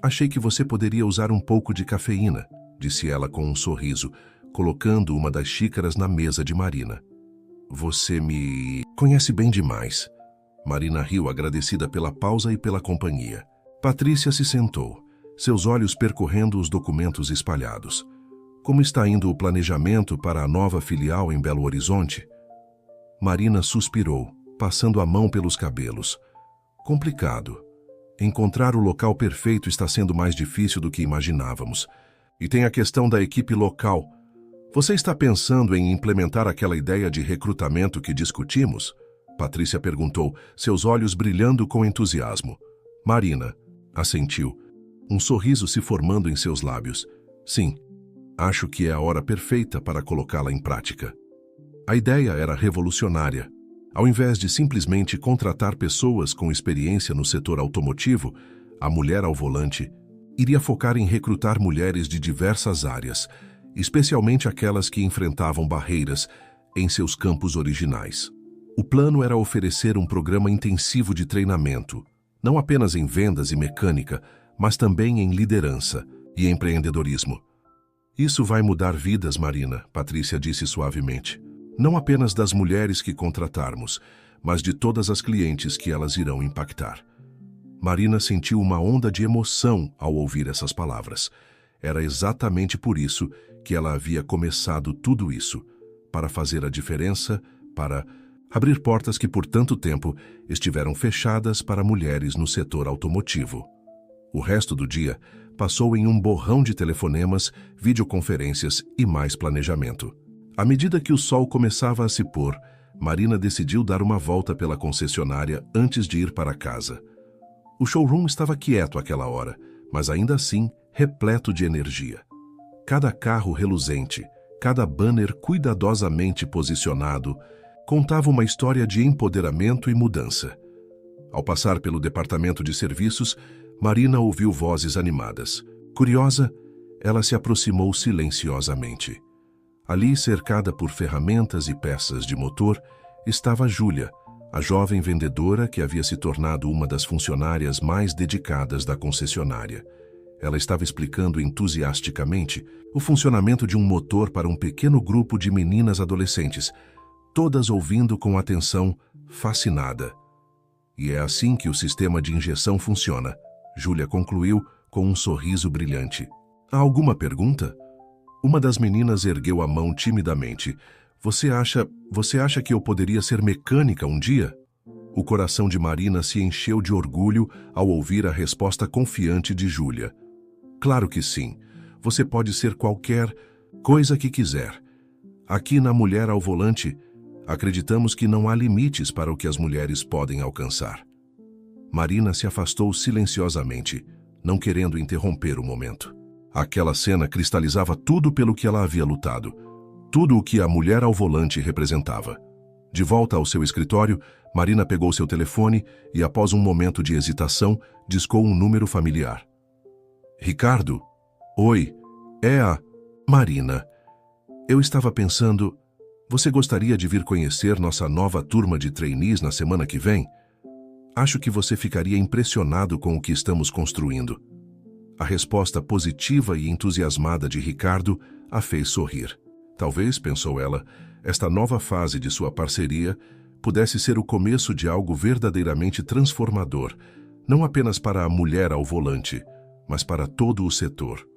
Speaker 1: Achei que você poderia usar um pouco de cafeína, disse ela com um sorriso, colocando uma das xícaras na mesa de Marina. Você me conhece bem demais. Marina riu, agradecida pela pausa e pela companhia. Patrícia se sentou, seus olhos percorrendo os documentos espalhados. Como está indo o planejamento para a nova filial em Belo Horizonte? Marina suspirou, passando a mão pelos cabelos. Complicado. Encontrar o local perfeito está sendo mais difícil do que imaginávamos. E tem a questão da equipe local. Você está pensando em implementar aquela ideia de recrutamento que discutimos? Patrícia perguntou, seus olhos brilhando com entusiasmo. Marina assentiu, um sorriso se formando em seus lábios. Sim, Acho que é a hora perfeita para colocá-la em prática. A ideia era revolucionária. Ao invés de simplesmente contratar pessoas com experiência no setor automotivo, a Mulher ao Volante iria focar em recrutar mulheres de diversas áreas, especialmente aquelas que enfrentavam barreiras em seus campos originais. O plano era oferecer um programa intensivo de treinamento, não apenas em vendas e mecânica, mas também em liderança e empreendedorismo. Isso vai mudar vidas, Marina, Patrícia disse suavemente. Não apenas das mulheres que contratarmos, mas de todas as clientes que elas irão impactar. Marina sentiu uma onda de emoção ao ouvir essas palavras. Era exatamente por isso que ela havia começado tudo isso, para fazer a diferença, para abrir portas que por tanto tempo estiveram fechadas para mulheres no setor automotivo. O resto do dia passou em um borrão de telefonemas, videoconferências e mais planejamento. À medida que o sol começava a se pôr, Marina decidiu dar uma volta pela concessionária antes de ir para casa. O showroom estava quieto àquela hora, mas ainda assim repleto de energia. Cada carro reluzente, cada banner cuidadosamente posicionado, contava uma história de empoderamento e mudança. Ao passar pelo departamento de serviços, Marina ouviu vozes animadas. Curiosa, ela se aproximou silenciosamente. Ali, cercada por ferramentas e peças de motor, estava Júlia, a jovem vendedora que havia se tornado uma das funcionárias mais dedicadas da concessionária. Ela estava explicando entusiasticamente o funcionamento de um motor para um pequeno grupo de meninas adolescentes, todas ouvindo com atenção, fascinada. E é assim que o sistema de injeção funciona, Júlia concluiu com um sorriso brilhante. Há alguma pergunta? Uma das meninas ergueu a mão timidamente. Você acha que eu poderia ser mecânica um dia? O coração de Marina se encheu de orgulho ao ouvir a resposta confiante de Júlia. Claro que sim. Você pode ser qualquer coisa que quiser. Aqui na Mulher ao Volante, acreditamos que não há limites para o que as mulheres podem alcançar. Marina se afastou silenciosamente, não querendo interromper o momento. Aquela cena cristalizava tudo pelo que ela havia lutado, tudo o que a Mulher ao Volante representava. De volta ao seu escritório, Marina pegou seu telefone e, após um momento de hesitação, discou um número familiar. Ricardo? Oi, é a Marina. Eu estava pensando, você gostaria de vir conhecer nossa nova turma de trainees na semana que vem? Acho que você ficaria impressionado com o que estamos construindo. A resposta positiva e entusiasmada de Ricardo a fez sorrir. Talvez, pensou ela, esta nova fase de sua parceria pudesse ser o começo de algo verdadeiramente transformador, não apenas para a Mulher ao Volante, mas para todo o setor.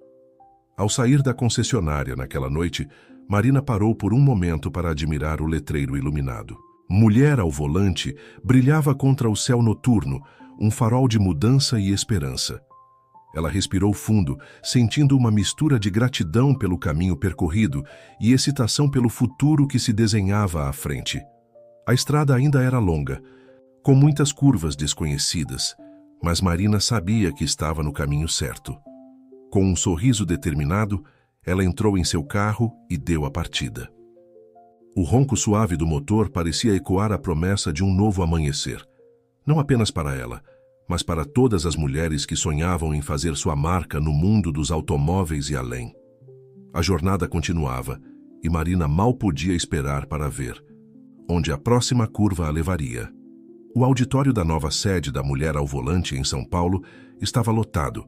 Speaker 1: Ao sair da concessionária naquela noite, Marina parou por um momento para admirar o letreiro iluminado. Mulher ao Volante brilhava contra o céu noturno, um farol de mudança e esperança. Ela respirou fundo, sentindo uma mistura de gratidão pelo caminho percorrido e excitação pelo futuro que se desenhava à frente. A estrada ainda era longa, com muitas curvas desconhecidas, mas Marina sabia que estava no caminho certo. Com um sorriso determinado, ela entrou em seu carro e deu a partida. O ronco suave do motor parecia ecoar a promessa de um novo amanhecer, não apenas para ela, mas para todas as mulheres que sonhavam em fazer sua marca no mundo dos automóveis e além. A jornada continuava, e Marina mal podia esperar para ver onde a próxima curva a levaria. O auditório da nova sede da Mulher ao Volante em São Paulo estava lotado.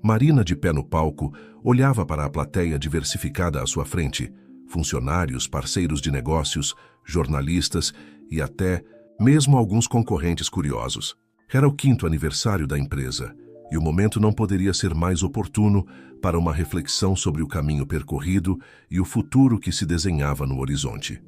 Speaker 1: Marina, de pé no palco, olhava para a plateia diversificada à sua frente, funcionários, parceiros de negócios, jornalistas e até mesmo alguns concorrentes curiosos. Era o 5º aniversário da empresa, e o momento não poderia ser mais oportuno para uma reflexão sobre o caminho percorrido e o futuro que se desenhava no horizonte.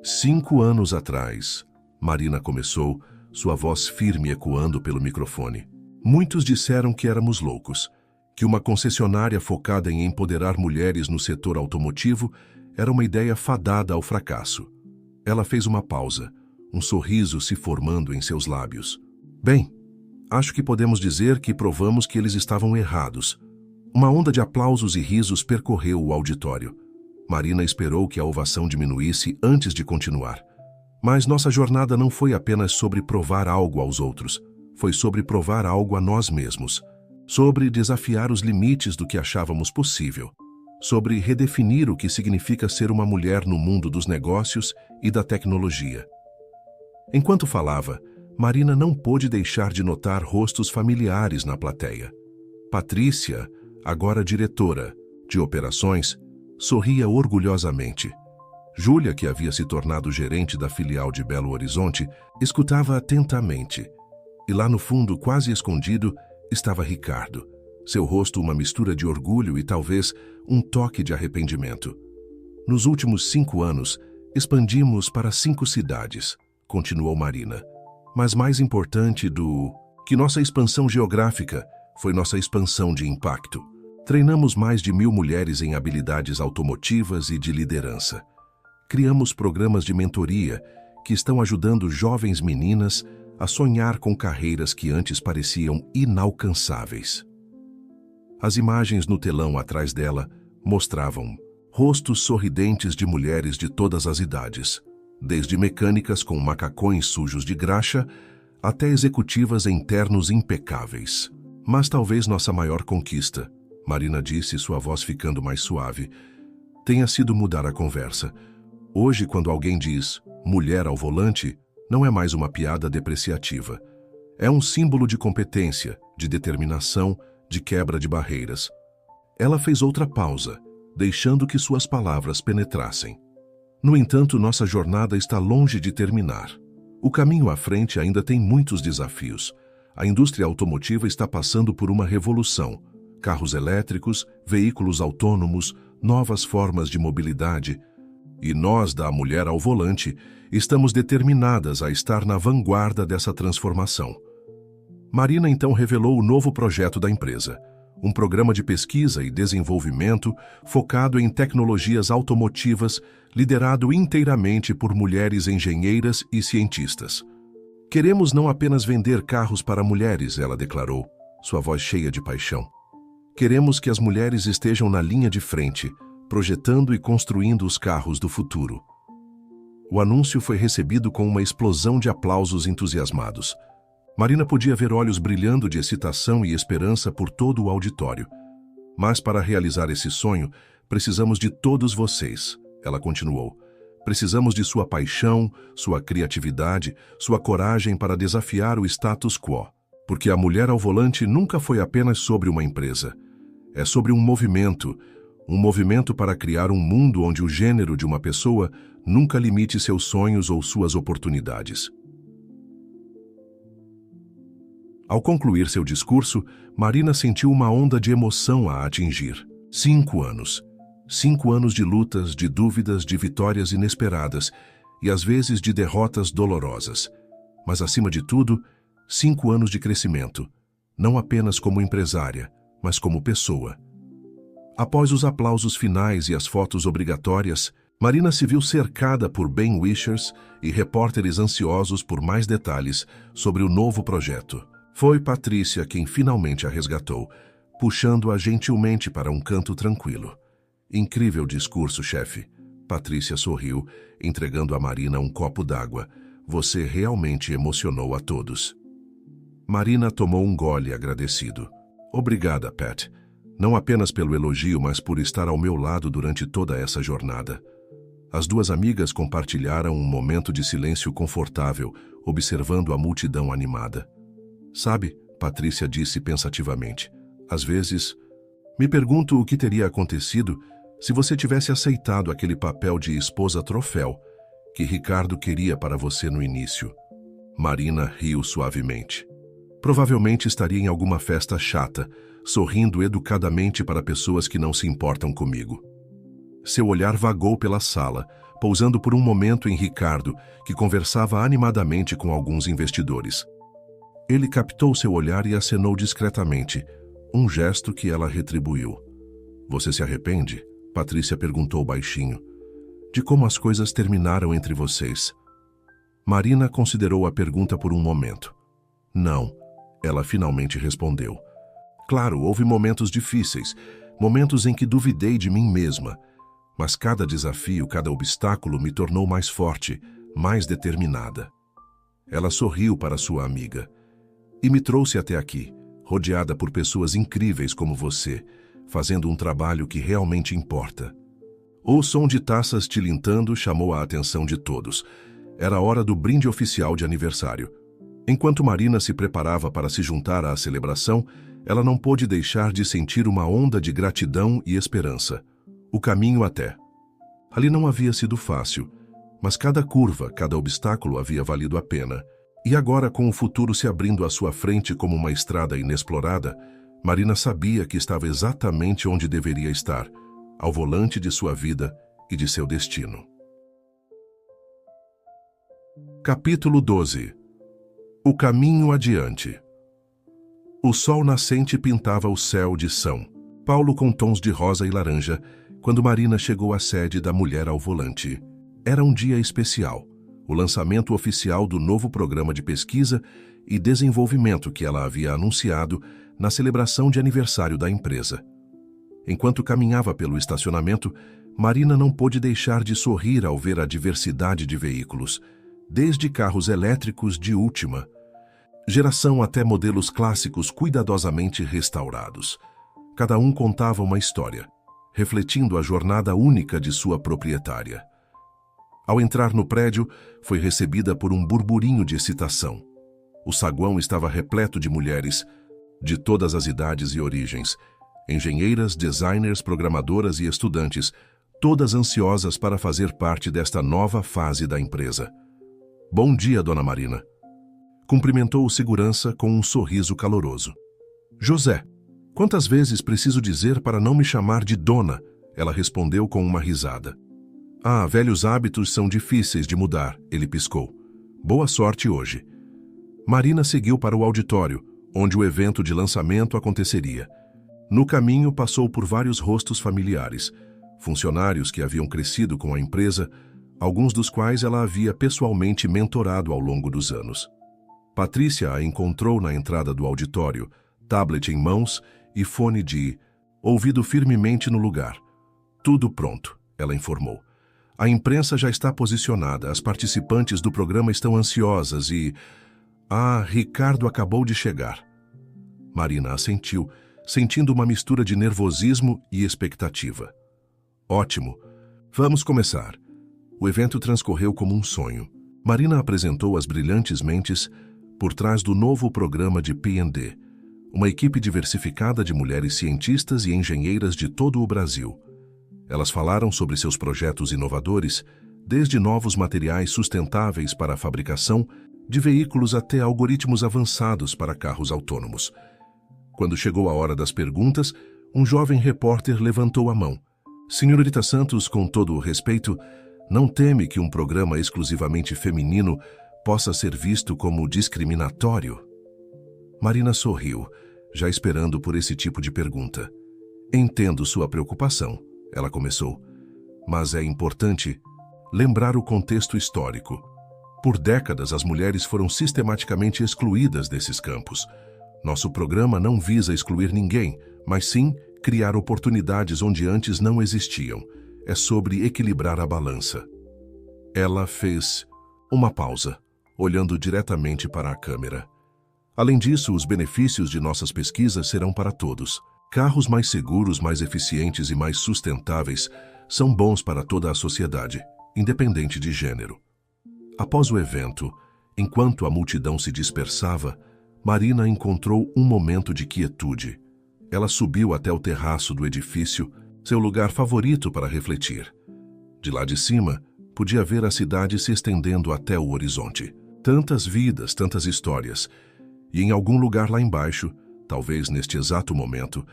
Speaker 1: 5 anos atrás, Marina começou, sua voz firme ecoando pelo microfone. Muitos disseram que éramos loucos, que uma concessionária focada em empoderar mulheres no setor automotivo era uma ideia fadada ao fracasso. Ela fez uma pausa, um sorriso se formando em seus lábios. Bem, acho que podemos dizer que provamos que eles estavam errados. Uma onda de aplausos e risos percorreu o auditório. Marina esperou que a ovação diminuísse antes de continuar. Mas nossa jornada não foi apenas sobre provar algo aos outros. Foi sobre provar algo a nós mesmos. Sobre desafiar os limites do que achávamos possível. Sobre redefinir o que significa ser uma mulher no mundo dos negócios e da tecnologia. Enquanto falava, Marina não pôde deixar de notar rostos familiares na plateia. Patrícia, agora diretora de operações, sorria orgulhosamente. Júlia, que havia se tornado gerente da filial de Belo Horizonte, escutava atentamente. E lá no fundo, quase escondido, estava Ricardo. Seu rosto uma mistura de orgulho e talvez um toque de arrependimento. Nos últimos 5 anos, expandimos para 5 cidades, continuou Marina. Mas mais importante do que nossa expansão geográfica foi nossa expansão de impacto. Treinamos mais de 1.000 mulheres em habilidades automotivas e de liderança. Criamos programas de mentoria que estão ajudando jovens meninas a sonhar com carreiras que antes pareciam inalcançáveis. As imagens no telão atrás dela mostravam rostos sorridentes de mulheres de todas as idades, desde mecânicas com macacões sujos de graxa até executivas em ternos impecáveis. Mas talvez nossa maior conquista, Marina disse, sua voz ficando mais suave, tenha sido mudar a conversa. Hoje, quando alguém diz mulher ao volante, não é mais uma piada depreciativa. É um símbolo de competência, de determinação, de quebra de barreiras. Ela fez outra pausa, deixando que suas palavras penetrassem. No entanto, nossa jornada está longe de terminar. O caminho à frente ainda tem muitos desafios. A indústria automotiva está passando por uma revolução. Carros elétricos, veículos autônomos, novas formas de mobilidade. E nós, da Mulher ao Volante, estamos determinadas a estar na vanguarda dessa transformação. Marina então revelou o novo projeto da empresa. Um programa de pesquisa e desenvolvimento focado em tecnologias automotivas, liderado inteiramente por mulheres engenheiras e cientistas. Queremos não apenas vender carros para mulheres, ela declarou, sua voz cheia de paixão. Queremos que as mulheres estejam na linha de frente, projetando e construindo os carros do futuro. O anúncio foi recebido com uma explosão de aplausos entusiasmados. Marina podia ver olhos brilhando de excitação e esperança por todo o auditório. Mas para realizar esse sonho, precisamos de todos vocês, ela continuou. Precisamos de sua paixão, sua criatividade, sua coragem para desafiar o status quo. Porque a Mulher ao Volante nunca foi apenas sobre uma empresa. É sobre um movimento para criar um mundo onde o gênero de uma pessoa nunca limite seus sonhos ou suas oportunidades. Ao concluir seu discurso, Marina sentiu uma onda de emoção a atingir. 5 anos. 5 anos de lutas, de dúvidas, de vitórias inesperadas e às vezes de derrotas dolorosas. Mas acima de tudo, 5 anos de crescimento, não apenas como empresária, mas como pessoa. Após os aplausos finais e as fotos obrigatórias, Marina se viu cercada por bem-wishers e repórteres ansiosos por mais detalhes sobre o novo projeto. Foi Patrícia quem finalmente a resgatou, puxando-a gentilmente para um canto tranquilo. Incrível discurso, chefe. Patrícia sorriu, entregando a Marina um copo d'água. Você realmente emocionou a todos. Marina tomou um gole agradecido. Obrigada, Pat. Não apenas pelo elogio, mas por estar ao meu lado durante toda essa jornada. As duas amigas compartilharam um momento de silêncio confortável, observando a multidão animada. Sabe, Patrícia disse pensativamente, às vezes, me pergunto o que teria acontecido se você tivesse aceitado aquele papel de esposa troféu que Ricardo queria para você no início. Marina riu suavemente. Provavelmente estaria em alguma festa chata, sorrindo educadamente para pessoas que não se importam comigo. Seu olhar vagou pela sala, pousando por um momento em Ricardo, que conversava animadamente com alguns investidores. Ele captou seu olhar e acenou discretamente, um gesto que ela retribuiu. Você se arrepende? Patrícia perguntou baixinho. De como as coisas terminaram entre vocês? Marina considerou a pergunta por um momento. Não, ela finalmente respondeu. Claro, houve momentos difíceis, momentos em que duvidei de mim mesma, mas cada desafio, cada obstáculo me tornou mais forte, mais determinada. Ela sorriu para sua amiga e me trouxe até aqui, rodeada por pessoas incríveis como você, fazendo um trabalho que realmente importa. O som de taças tilintando chamou a atenção de todos. Era a hora do brinde oficial de aniversário. Enquanto Marina se preparava para se juntar à celebração, ela não pôde deixar de sentir uma onda de gratidão e esperança. O caminho até. Ali não havia sido fácil, mas cada curva, cada obstáculo havia valido a pena. E agora, com o futuro se abrindo à sua frente como uma estrada inexplorada, Marina sabia que estava exatamente onde deveria estar, ao volante de sua vida e de seu destino. Capítulo 12. O caminho adiante. O sol nascente pintava o céu de São Paulo com tons de rosa e laranja quando Marina chegou à sede da Mulher ao Volante. Era um dia especial, o lançamento oficial do novo programa de pesquisa e desenvolvimento que ela havia anunciado na celebração de aniversário da empresa. Enquanto caminhava pelo estacionamento, Marina não pôde deixar de sorrir ao ver a diversidade de veículos, desde carros elétricos de última geração até modelos clássicos cuidadosamente restaurados. Cada um contava uma história, refletindo a jornada única de sua proprietária. Ao entrar no prédio, foi recebida por um burburinho de excitação. O saguão estava repleto de mulheres, de todas as idades e origens, engenheiras, designers, programadoras e estudantes, todas ansiosas para fazer parte desta nova fase da empresa. Bom dia, Dona Marina. Cumprimentou o segurança com um sorriso caloroso. José, quantas vezes preciso dizer para não me chamar de Dona? Ela respondeu com uma risada. Ah, velhos hábitos são difíceis de mudar, ele piscou. Boa sorte hoje. Marina seguiu para o auditório, onde o evento de lançamento aconteceria. No caminho, passou por vários rostos familiares, funcionários que haviam crescido com a empresa, alguns dos quais ela havia pessoalmente mentorado ao longo dos anos. Patrícia a encontrou na entrada do auditório, tablet em mãos e fone de ouvido firmemente no lugar. Tudo pronto, ela informou. A imprensa já está posicionada, as participantes do programa estão ansiosas e... Ah, Ricardo acabou de chegar. Marina assentiu, sentindo uma mistura de nervosismo e expectativa. Ótimo. Vamos começar. O evento transcorreu como um sonho. Marina apresentou as brilhantes mentes por trás do novo programa de P&D, uma equipe diversificada de mulheres cientistas e engenheiras de todo o Brasil. Elas falaram sobre seus projetos inovadores, desde novos materiais sustentáveis para a fabricação de veículos até algoritmos avançados para carros autônomos. Quando chegou a hora das perguntas, um jovem repórter levantou a mão. Senhorita Santos, com todo o respeito, não teme que um programa exclusivamente feminino possa ser visto como discriminatório? Marina sorriu, já esperando por esse tipo de pergunta. Entendo sua preocupação, ela começou, mas é importante lembrar o contexto histórico. Por décadas, as mulheres foram sistematicamente excluídas desses campos. Nosso programa não visa excluir ninguém, mas sim criar oportunidades onde antes não existiam. É sobre equilibrar a balança. Ela fez uma pausa, olhando diretamente para a câmera. Além disso, os benefícios de nossas pesquisas serão para todos. Carros mais seguros, mais eficientes e mais sustentáveis são bons para toda a sociedade, independente de gênero. Após o evento, enquanto a multidão se dispersava, Marina encontrou um momento de quietude. Ela subiu até o terraço do edifício, seu lugar favorito para refletir. De lá de cima, podia ver a cidade se estendendo até o horizonte. Tantas vidas, tantas histórias. E em algum lugar lá embaixo, talvez neste exato momento,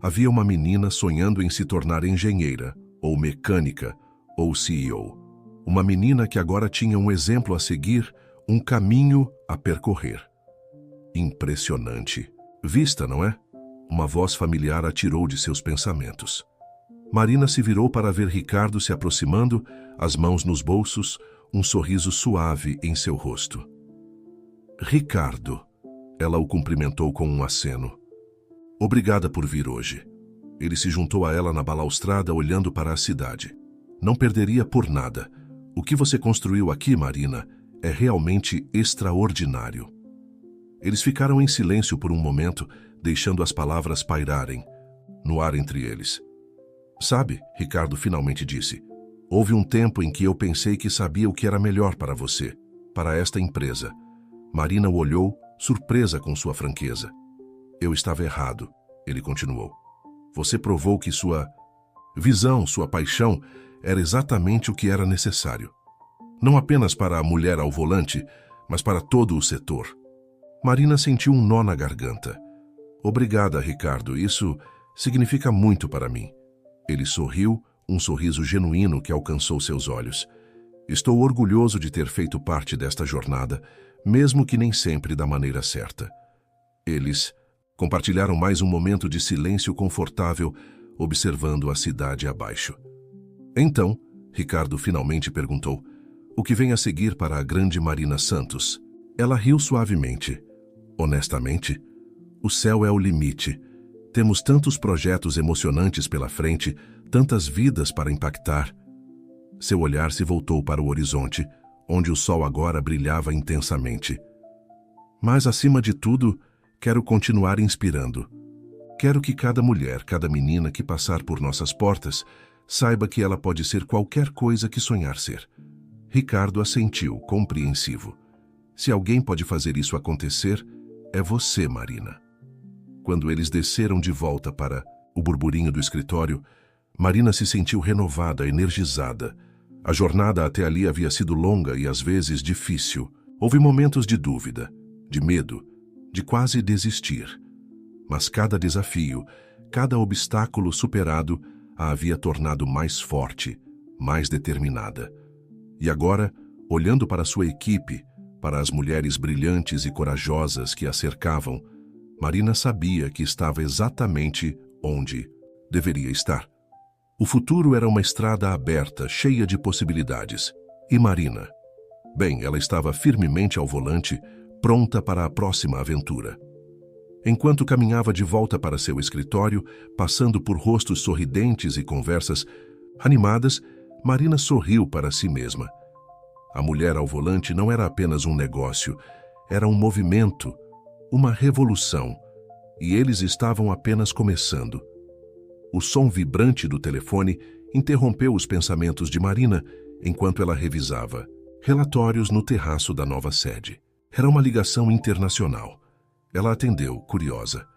Speaker 1: havia uma menina sonhando em se tornar engenheira, ou mecânica, ou CEO. Uma menina que agora tinha um exemplo a seguir, um caminho a percorrer. Impressionante. Vista, não é? Uma voz familiar a tirou de seus pensamentos. Marina se virou para ver Ricardo se aproximando, as mãos nos bolsos, um sorriso suave em seu rosto. Ricardo. Ela o cumprimentou com um aceno. Obrigada por vir hoje. Ele se juntou a ela na balaustrada, olhando para a cidade. Não perderia por nada. O que você construiu aqui, Marina, é realmente extraordinário. Eles ficaram em silêncio por um momento, deixando as palavras pairarem no ar entre eles. Sabe, Ricardo finalmente disse, houve um tempo em que eu pensei que sabia o que era melhor para você, para esta empresa. Marina o olhou, surpresa com sua franqueza. Eu estava errado, ele continuou. Você provou que sua visão, sua paixão, era exatamente o que era necessário. Não apenas para a mulher ao volante, mas para todo o setor. Marina sentiu um nó na garganta. Obrigada, Ricardo, isso significa muito para mim. Ele sorriu, um sorriso genuíno que alcançou seus olhos. Estou orgulhoso de ter feito parte desta jornada, mesmo que nem sempre da maneira certa. Eles compartilharam mais um momento de silêncio confortável, observando a cidade abaixo. Então, Ricardo finalmente perguntou, o que vem a seguir para a grande Marina Santos? Ela riu suavemente. Honestamente, o céu é o limite. Temos tantos projetos emocionantes pela frente, tantas vidas para impactar. Seu olhar se voltou para o horizonte, onde o sol agora brilhava intensamente. Mas, acima de tudo, quero continuar inspirando. Quero que cada mulher, cada menina que passar por nossas portas, saiba que ela pode ser qualquer coisa que sonhar ser. Ricardo assentiu, compreensivo. Se alguém pode fazer isso acontecer, é você, Marina. Quando eles desceram de volta para o burburinho do escritório, Marina se sentiu renovada, energizada. A jornada até ali havia sido longa e às vezes difícil. Houve momentos de dúvida, de medo, de quase desistir. Mas cada desafio, cada obstáculo superado, a havia tornado mais forte, mais determinada. E agora, olhando para sua equipe, para as mulheres brilhantes e corajosas que a cercavam, Marina sabia que estava exatamente onde deveria estar. O futuro era uma estrada aberta, cheia de possibilidades. E Marina? Bem, ela estava firmemente ao volante, pronta para a próxima aventura. Enquanto caminhava de volta para seu escritório, passando por rostos sorridentes e conversas animadas, Marina sorriu para si mesma. A mulher ao volante não era apenas um negócio, era um movimento, uma revolução, e eles estavam apenas começando. O som vibrante do telefone interrompeu os pensamentos de Marina enquanto ela revisava relatórios no terraço da nova sede. Era uma ligação internacional. Ela atendeu, curiosa.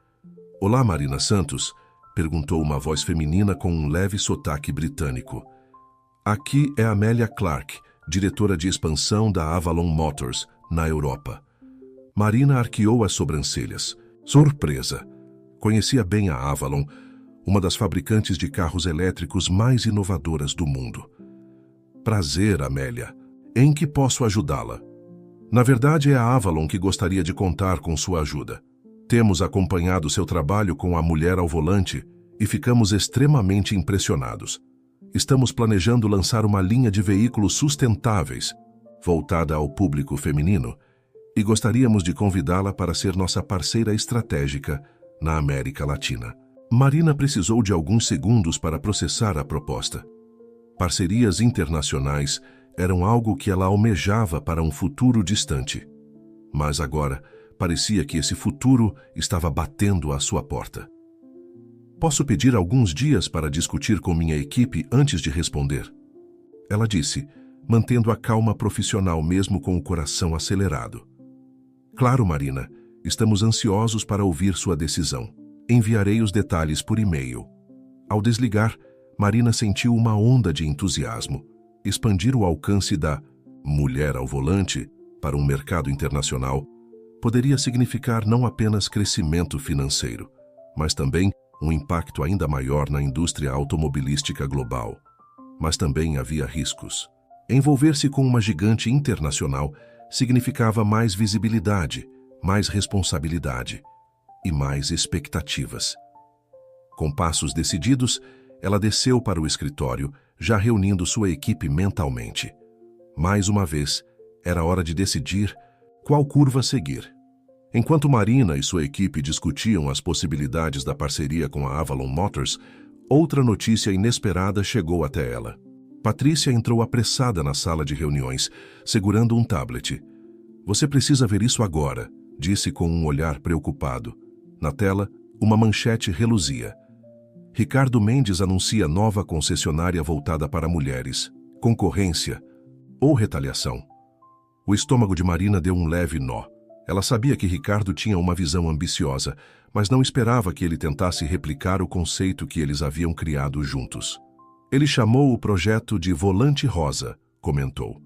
Speaker 1: Olá, Marina Santos? Perguntou uma voz feminina com um leve sotaque britânico. Aqui é Amélia Clark, diretora de expansão da Avalon Motors, na Europa. Marina arqueou as sobrancelhas. Surpresa! Conhecia bem a Avalon, uma das fabricantes de carros elétricos mais inovadoras do mundo. Prazer, Amélia. Em que posso ajudá-la? Na verdade, é a Avalon que gostaria de contar com sua ajuda. Temos acompanhado seu trabalho com a mulher ao volante e ficamos extremamente impressionados. Estamos planejando lançar uma linha de veículos sustentáveis, voltada ao público feminino, e gostaríamos de convidá-la para ser nossa parceira estratégica na América Latina. Marina precisou de alguns segundos para processar a proposta. Parcerias internacionais eram algo que ela almejava para um futuro distante. Mas agora, parecia que esse futuro estava batendo à sua porta. Posso pedir alguns dias para discutir com minha equipe antes de responder? Ela disse, mantendo a calma profissional mesmo com o coração acelerado. Claro, Marina, estamos ansiosos para ouvir sua decisão. Enviarei os detalhes por e-mail. Ao desligar, Marina sentiu uma onda de entusiasmo. Expandir o alcance da mulher ao volante para um mercado internacional poderia significar não apenas crescimento financeiro, mas também um impacto ainda maior na indústria automobilística global. Mas também havia riscos. Envolver-se com uma gigante internacional significava mais visibilidade, mais responsabilidade e mais expectativas. Com passos decididos, ela desceu para o escritório, já reunindo sua equipe mentalmente. Mais uma vez, era hora de decidir qual curva seguir. Enquanto Marina e sua equipe discutiam as possibilidades da parceria com a Avalon Motors, outra notícia inesperada chegou até ela. Patrícia entrou apressada na sala de reuniões, segurando um tablet. "Você precisa ver isso agora", disse com um olhar preocupado. Na tela, uma manchete reluzia. Ricardo Mendes anuncia nova concessionária voltada para mulheres. Concorrência ou retaliação? O estômago de Marina deu um leve nó. Ela sabia que Ricardo tinha uma visão ambiciosa, mas não esperava que ele tentasse replicar o conceito que eles haviam criado juntos. Ele chamou o projeto de Volante Rosa, comentou.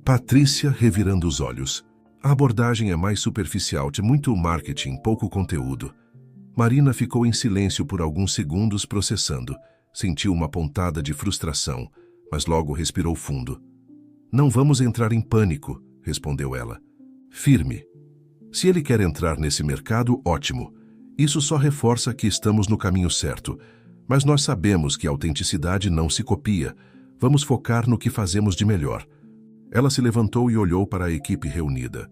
Speaker 1: Patrícia revirando os olhos. A abordagem é mais superficial, de muito marketing, pouco conteúdo. Marina ficou em silêncio por alguns segundos processando. Sentiu uma pontada de frustração, mas logo respirou fundo. "Não vamos entrar em pânico", respondeu ela. Firme. "Se ele quer entrar nesse mercado, ótimo. Isso só reforça que estamos no caminho certo. Mas nós sabemos que a autenticidade não se copia. Vamos focar no que fazemos de melhor." Ela se levantou e olhou para a equipe reunida.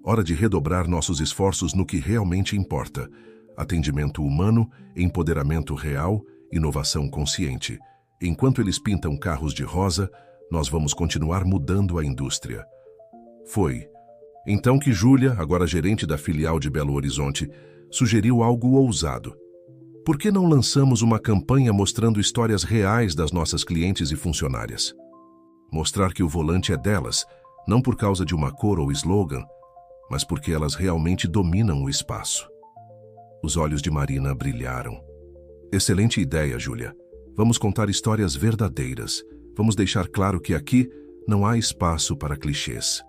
Speaker 1: "Hora de redobrar nossos esforços no que realmente importa. Atendimento humano, empoderamento real, inovação consciente. Enquanto eles pintam carros de rosa, nós vamos continuar mudando a indústria." Foi então que Júlia, agora gerente da filial de Belo Horizonte, sugeriu algo ousado. "Por que não lançamos uma campanha mostrando histórias reais das nossas clientes e funcionárias? Mostrar que o volante é delas, não por causa de uma cor ou slogan, mas porque elas realmente dominam o espaço." Os olhos de Marina brilharam. "Excelente ideia, Júlia. Vamos contar histórias verdadeiras. Vamos deixar claro que aqui não há espaço para clichês."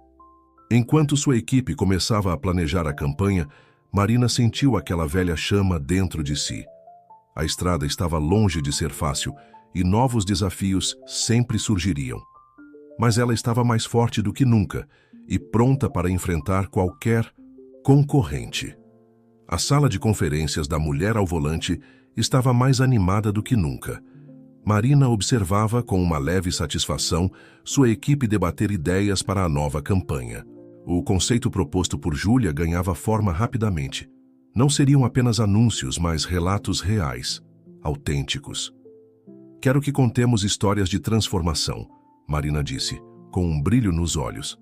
Speaker 1: Enquanto sua equipe começava a planejar a campanha, Marina sentiu aquela velha chama dentro de si. A estrada estava longe de ser fácil e novos desafios sempre surgiriam. Mas ela estava mais forte do que nunca e pronta para enfrentar qualquer concorrente. A sala de conferências da Mulher ao Volante estava mais animada do que nunca. Marina observava com uma leve satisfação sua equipe debater ideias para a nova campanha. O conceito proposto por Júlia ganhava forma rapidamente. Não seriam apenas anúncios, mas relatos reais, autênticos. "Quero que contemos histórias de transformação", Marina disse, com um brilho nos olhos.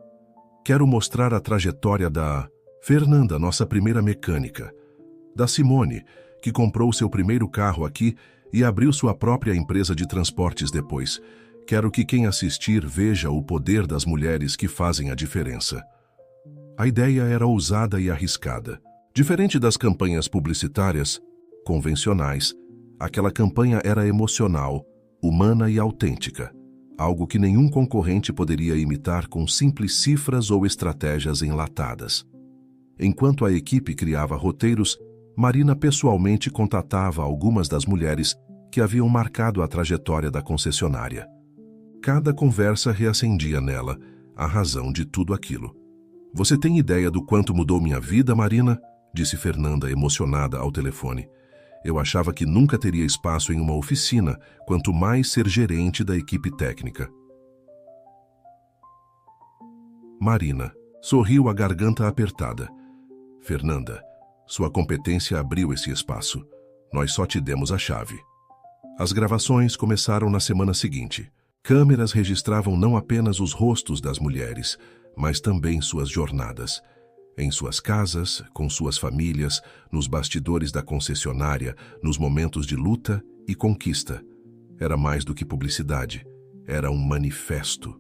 Speaker 1: "Quero mostrar a trajetória da Fernanda, nossa primeira mecânica, da Simone, que comprou seu primeiro carro aqui e abriu sua própria empresa de transportes depois. Quero que quem assistir veja o poder das mulheres que fazem a diferença." A ideia era ousada e arriscada. Diferente das campanhas publicitárias convencionais, aquela campanha era emocional, humana e autêntica, algo que nenhum concorrente poderia imitar com simples cifras ou estratégias enlatadas. Enquanto a equipe criava roteiros, Marina pessoalmente contatava algumas das mulheres que haviam marcado a trajetória da concessionária. Cada conversa reacendia nela a razão de tudo aquilo. "Você tem ideia do quanto mudou minha vida, Marina?", disse Fernanda, emocionada ao telefone. "Eu achava que nunca teria espaço em uma oficina, quanto mais ser gerente da equipe técnica." Marina sorriu, a garganta apertada. "Fernanda, sua competência abriu esse espaço. Nós só te demos a chave." As gravações começaram na semana seguinte. Câmeras registravam não apenas os rostos das mulheres, mas também suas jornadas. Em suas casas, com suas famílias, nos bastidores da concessionária, nos momentos de luta e conquista. Era mais do que publicidade, era um manifesto.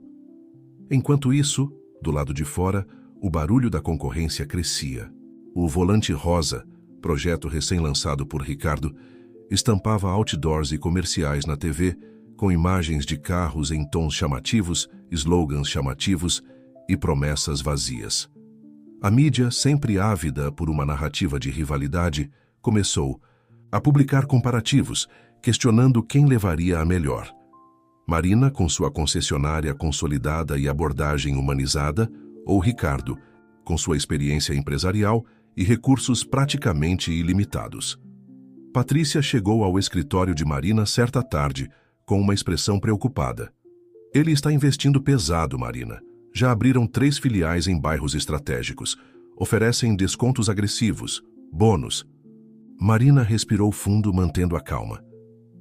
Speaker 1: Enquanto isso, do lado de fora, o barulho da concorrência crescia. O Volante Rosa, projeto recém-lançado por Ricardo, estampava outdoors e comerciais na TV, com imagens de carros em tons chamativos, slogans chamativos e promessas vazias. A mídia, sempre ávida por uma narrativa de rivalidade, começou a publicar comparativos, questionando quem levaria a melhor. Marina, com sua concessionária consolidada e abordagem humanizada, ou Ricardo, com sua experiência empresarial e recursos praticamente ilimitados. Patrícia chegou ao escritório de Marina certa tarde, com uma expressão preocupada. "Ele está investindo pesado, Marina. Já abriram 3 filiais em bairros estratégicos. Oferecem descontos agressivos, bônus. Marina respirou fundo, mantendo a calma.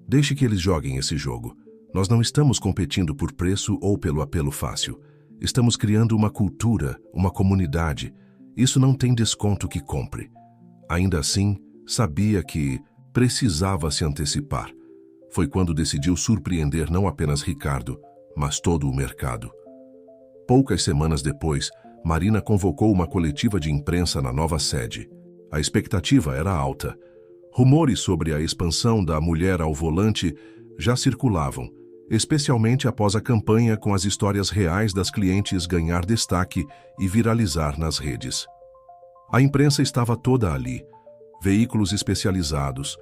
Speaker 1: Deixe que eles joguem esse jogo. Nós não estamos competindo por preço ou pelo apelo fácil. Estamos criando uma cultura, uma comunidade. Isso não tem desconto que compre. Ainda assim, sabia que precisava se antecipar. Foi quando decidiu surpreender não apenas Ricardo, mas todo o mercado. Poucas semanas depois, Marina convocou uma coletiva de imprensa na nova sede. A expectativa era alta. Rumores sobre a expansão da mulher ao volante já circulavam, especialmente após a campanha com as histórias reais das clientes ganhar destaque e viralizar nas redes. A imprensa estava toda ali, veículos especializados,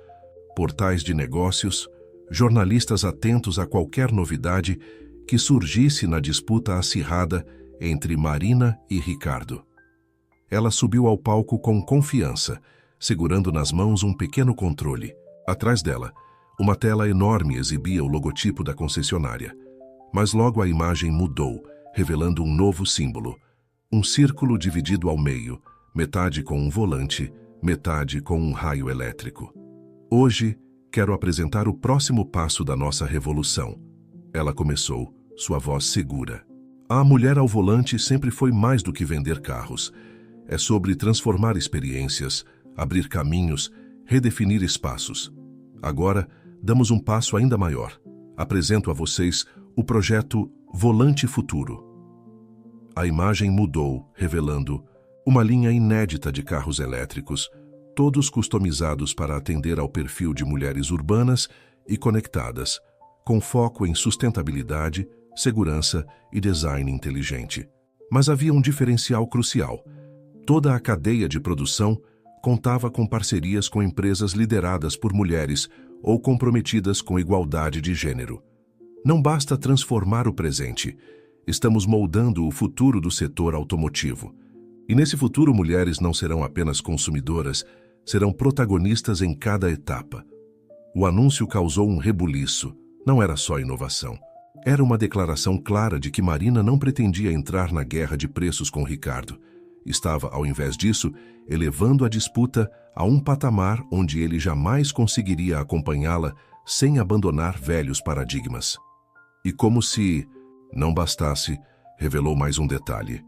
Speaker 1: portais de negócios, jornalistas atentos a qualquer novidade que surgisse na disputa acirrada entre Marina e Ricardo. Ela subiu ao palco com confiança, segurando nas mãos um pequeno controle. Atrás dela, uma tela enorme exibia o logotipo da concessionária. Mas logo a imagem mudou, revelando um novo símbolo. Um círculo dividido ao meio, metade com um volante, metade com um raio elétrico. Hoje, quero apresentar o próximo passo da nossa revolução. Ela começou, sua voz segura. A mulher ao volante sempre foi mais do que vender carros. É sobre transformar experiências, abrir caminhos, redefinir espaços. Agora, damos um passo ainda maior. Apresento a vocês o projeto Volante Futuro. A imagem mudou, revelando uma linha inédita de carros elétricos, todos customizados para atender ao perfil de mulheres urbanas e conectadas, com foco em sustentabilidade, segurança e design inteligente. Mas havia um diferencial crucial. Toda a cadeia de produção contava com parcerias com empresas lideradas por mulheres ou comprometidas com igualdade de gênero. Não basta transformar o presente, estamos moldando o futuro do setor automotivo. E nesse futuro, mulheres não serão apenas consumidoras, serão protagonistas em cada etapa. O anúncio causou um rebuliço. Não era só inovação. Era uma declaração clara de que Marina não pretendia entrar na guerra de preços com Ricardo. Estava, ao invés disso, elevando a disputa a um patamar onde ele jamais conseguiria acompanhá-la sem abandonar velhos paradigmas. E como se não bastasse, revelou mais um detalhe.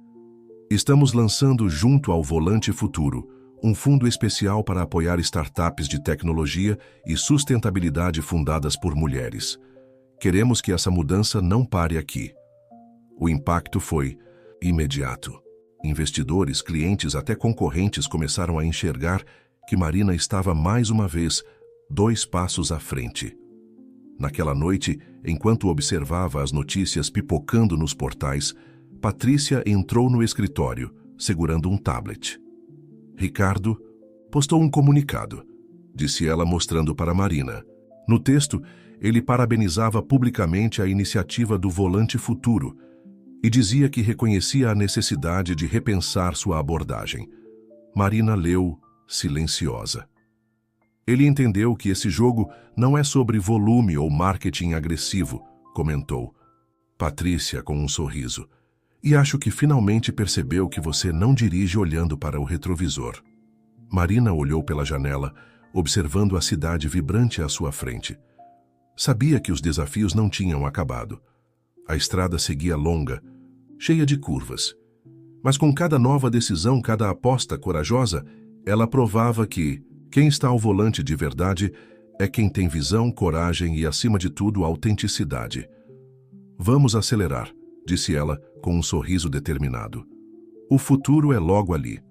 Speaker 1: Estamos lançando junto ao Volante Futuro um fundo especial para apoiar startups de tecnologia e sustentabilidade fundadas por mulheres. Queremos que essa mudança não pare aqui. O impacto foi imediato. Investidores, clientes, até concorrentes começaram a enxergar que Marina estava mais uma vez 2 passos à frente. Naquela noite, enquanto observava as notícias pipocando nos portais, Patrícia entrou no escritório, segurando um tablet. Ricardo postou um comunicado, disse ela mostrando para Marina. No texto, ele parabenizava publicamente a iniciativa do Volante Futuro e dizia que reconhecia a necessidade de repensar sua abordagem. Marina leu, silenciosa. Ele entendeu que esse jogo não é sobre volume ou marketing agressivo, comentou. Patrícia, com um sorriso. E acho que finalmente percebeu que você não dirige olhando para o retrovisor. Marina olhou pela janela, observando a cidade vibrante à sua frente. Sabia que os desafios não tinham acabado. A estrada seguia longa, cheia de curvas. Mas com cada nova decisão, cada aposta corajosa, ela provava que quem está ao volante de verdade é quem tem visão, coragem e, acima de tudo, autenticidade. Vamos acelerar, disse ela com um sorriso determinado. O futuro é logo ali.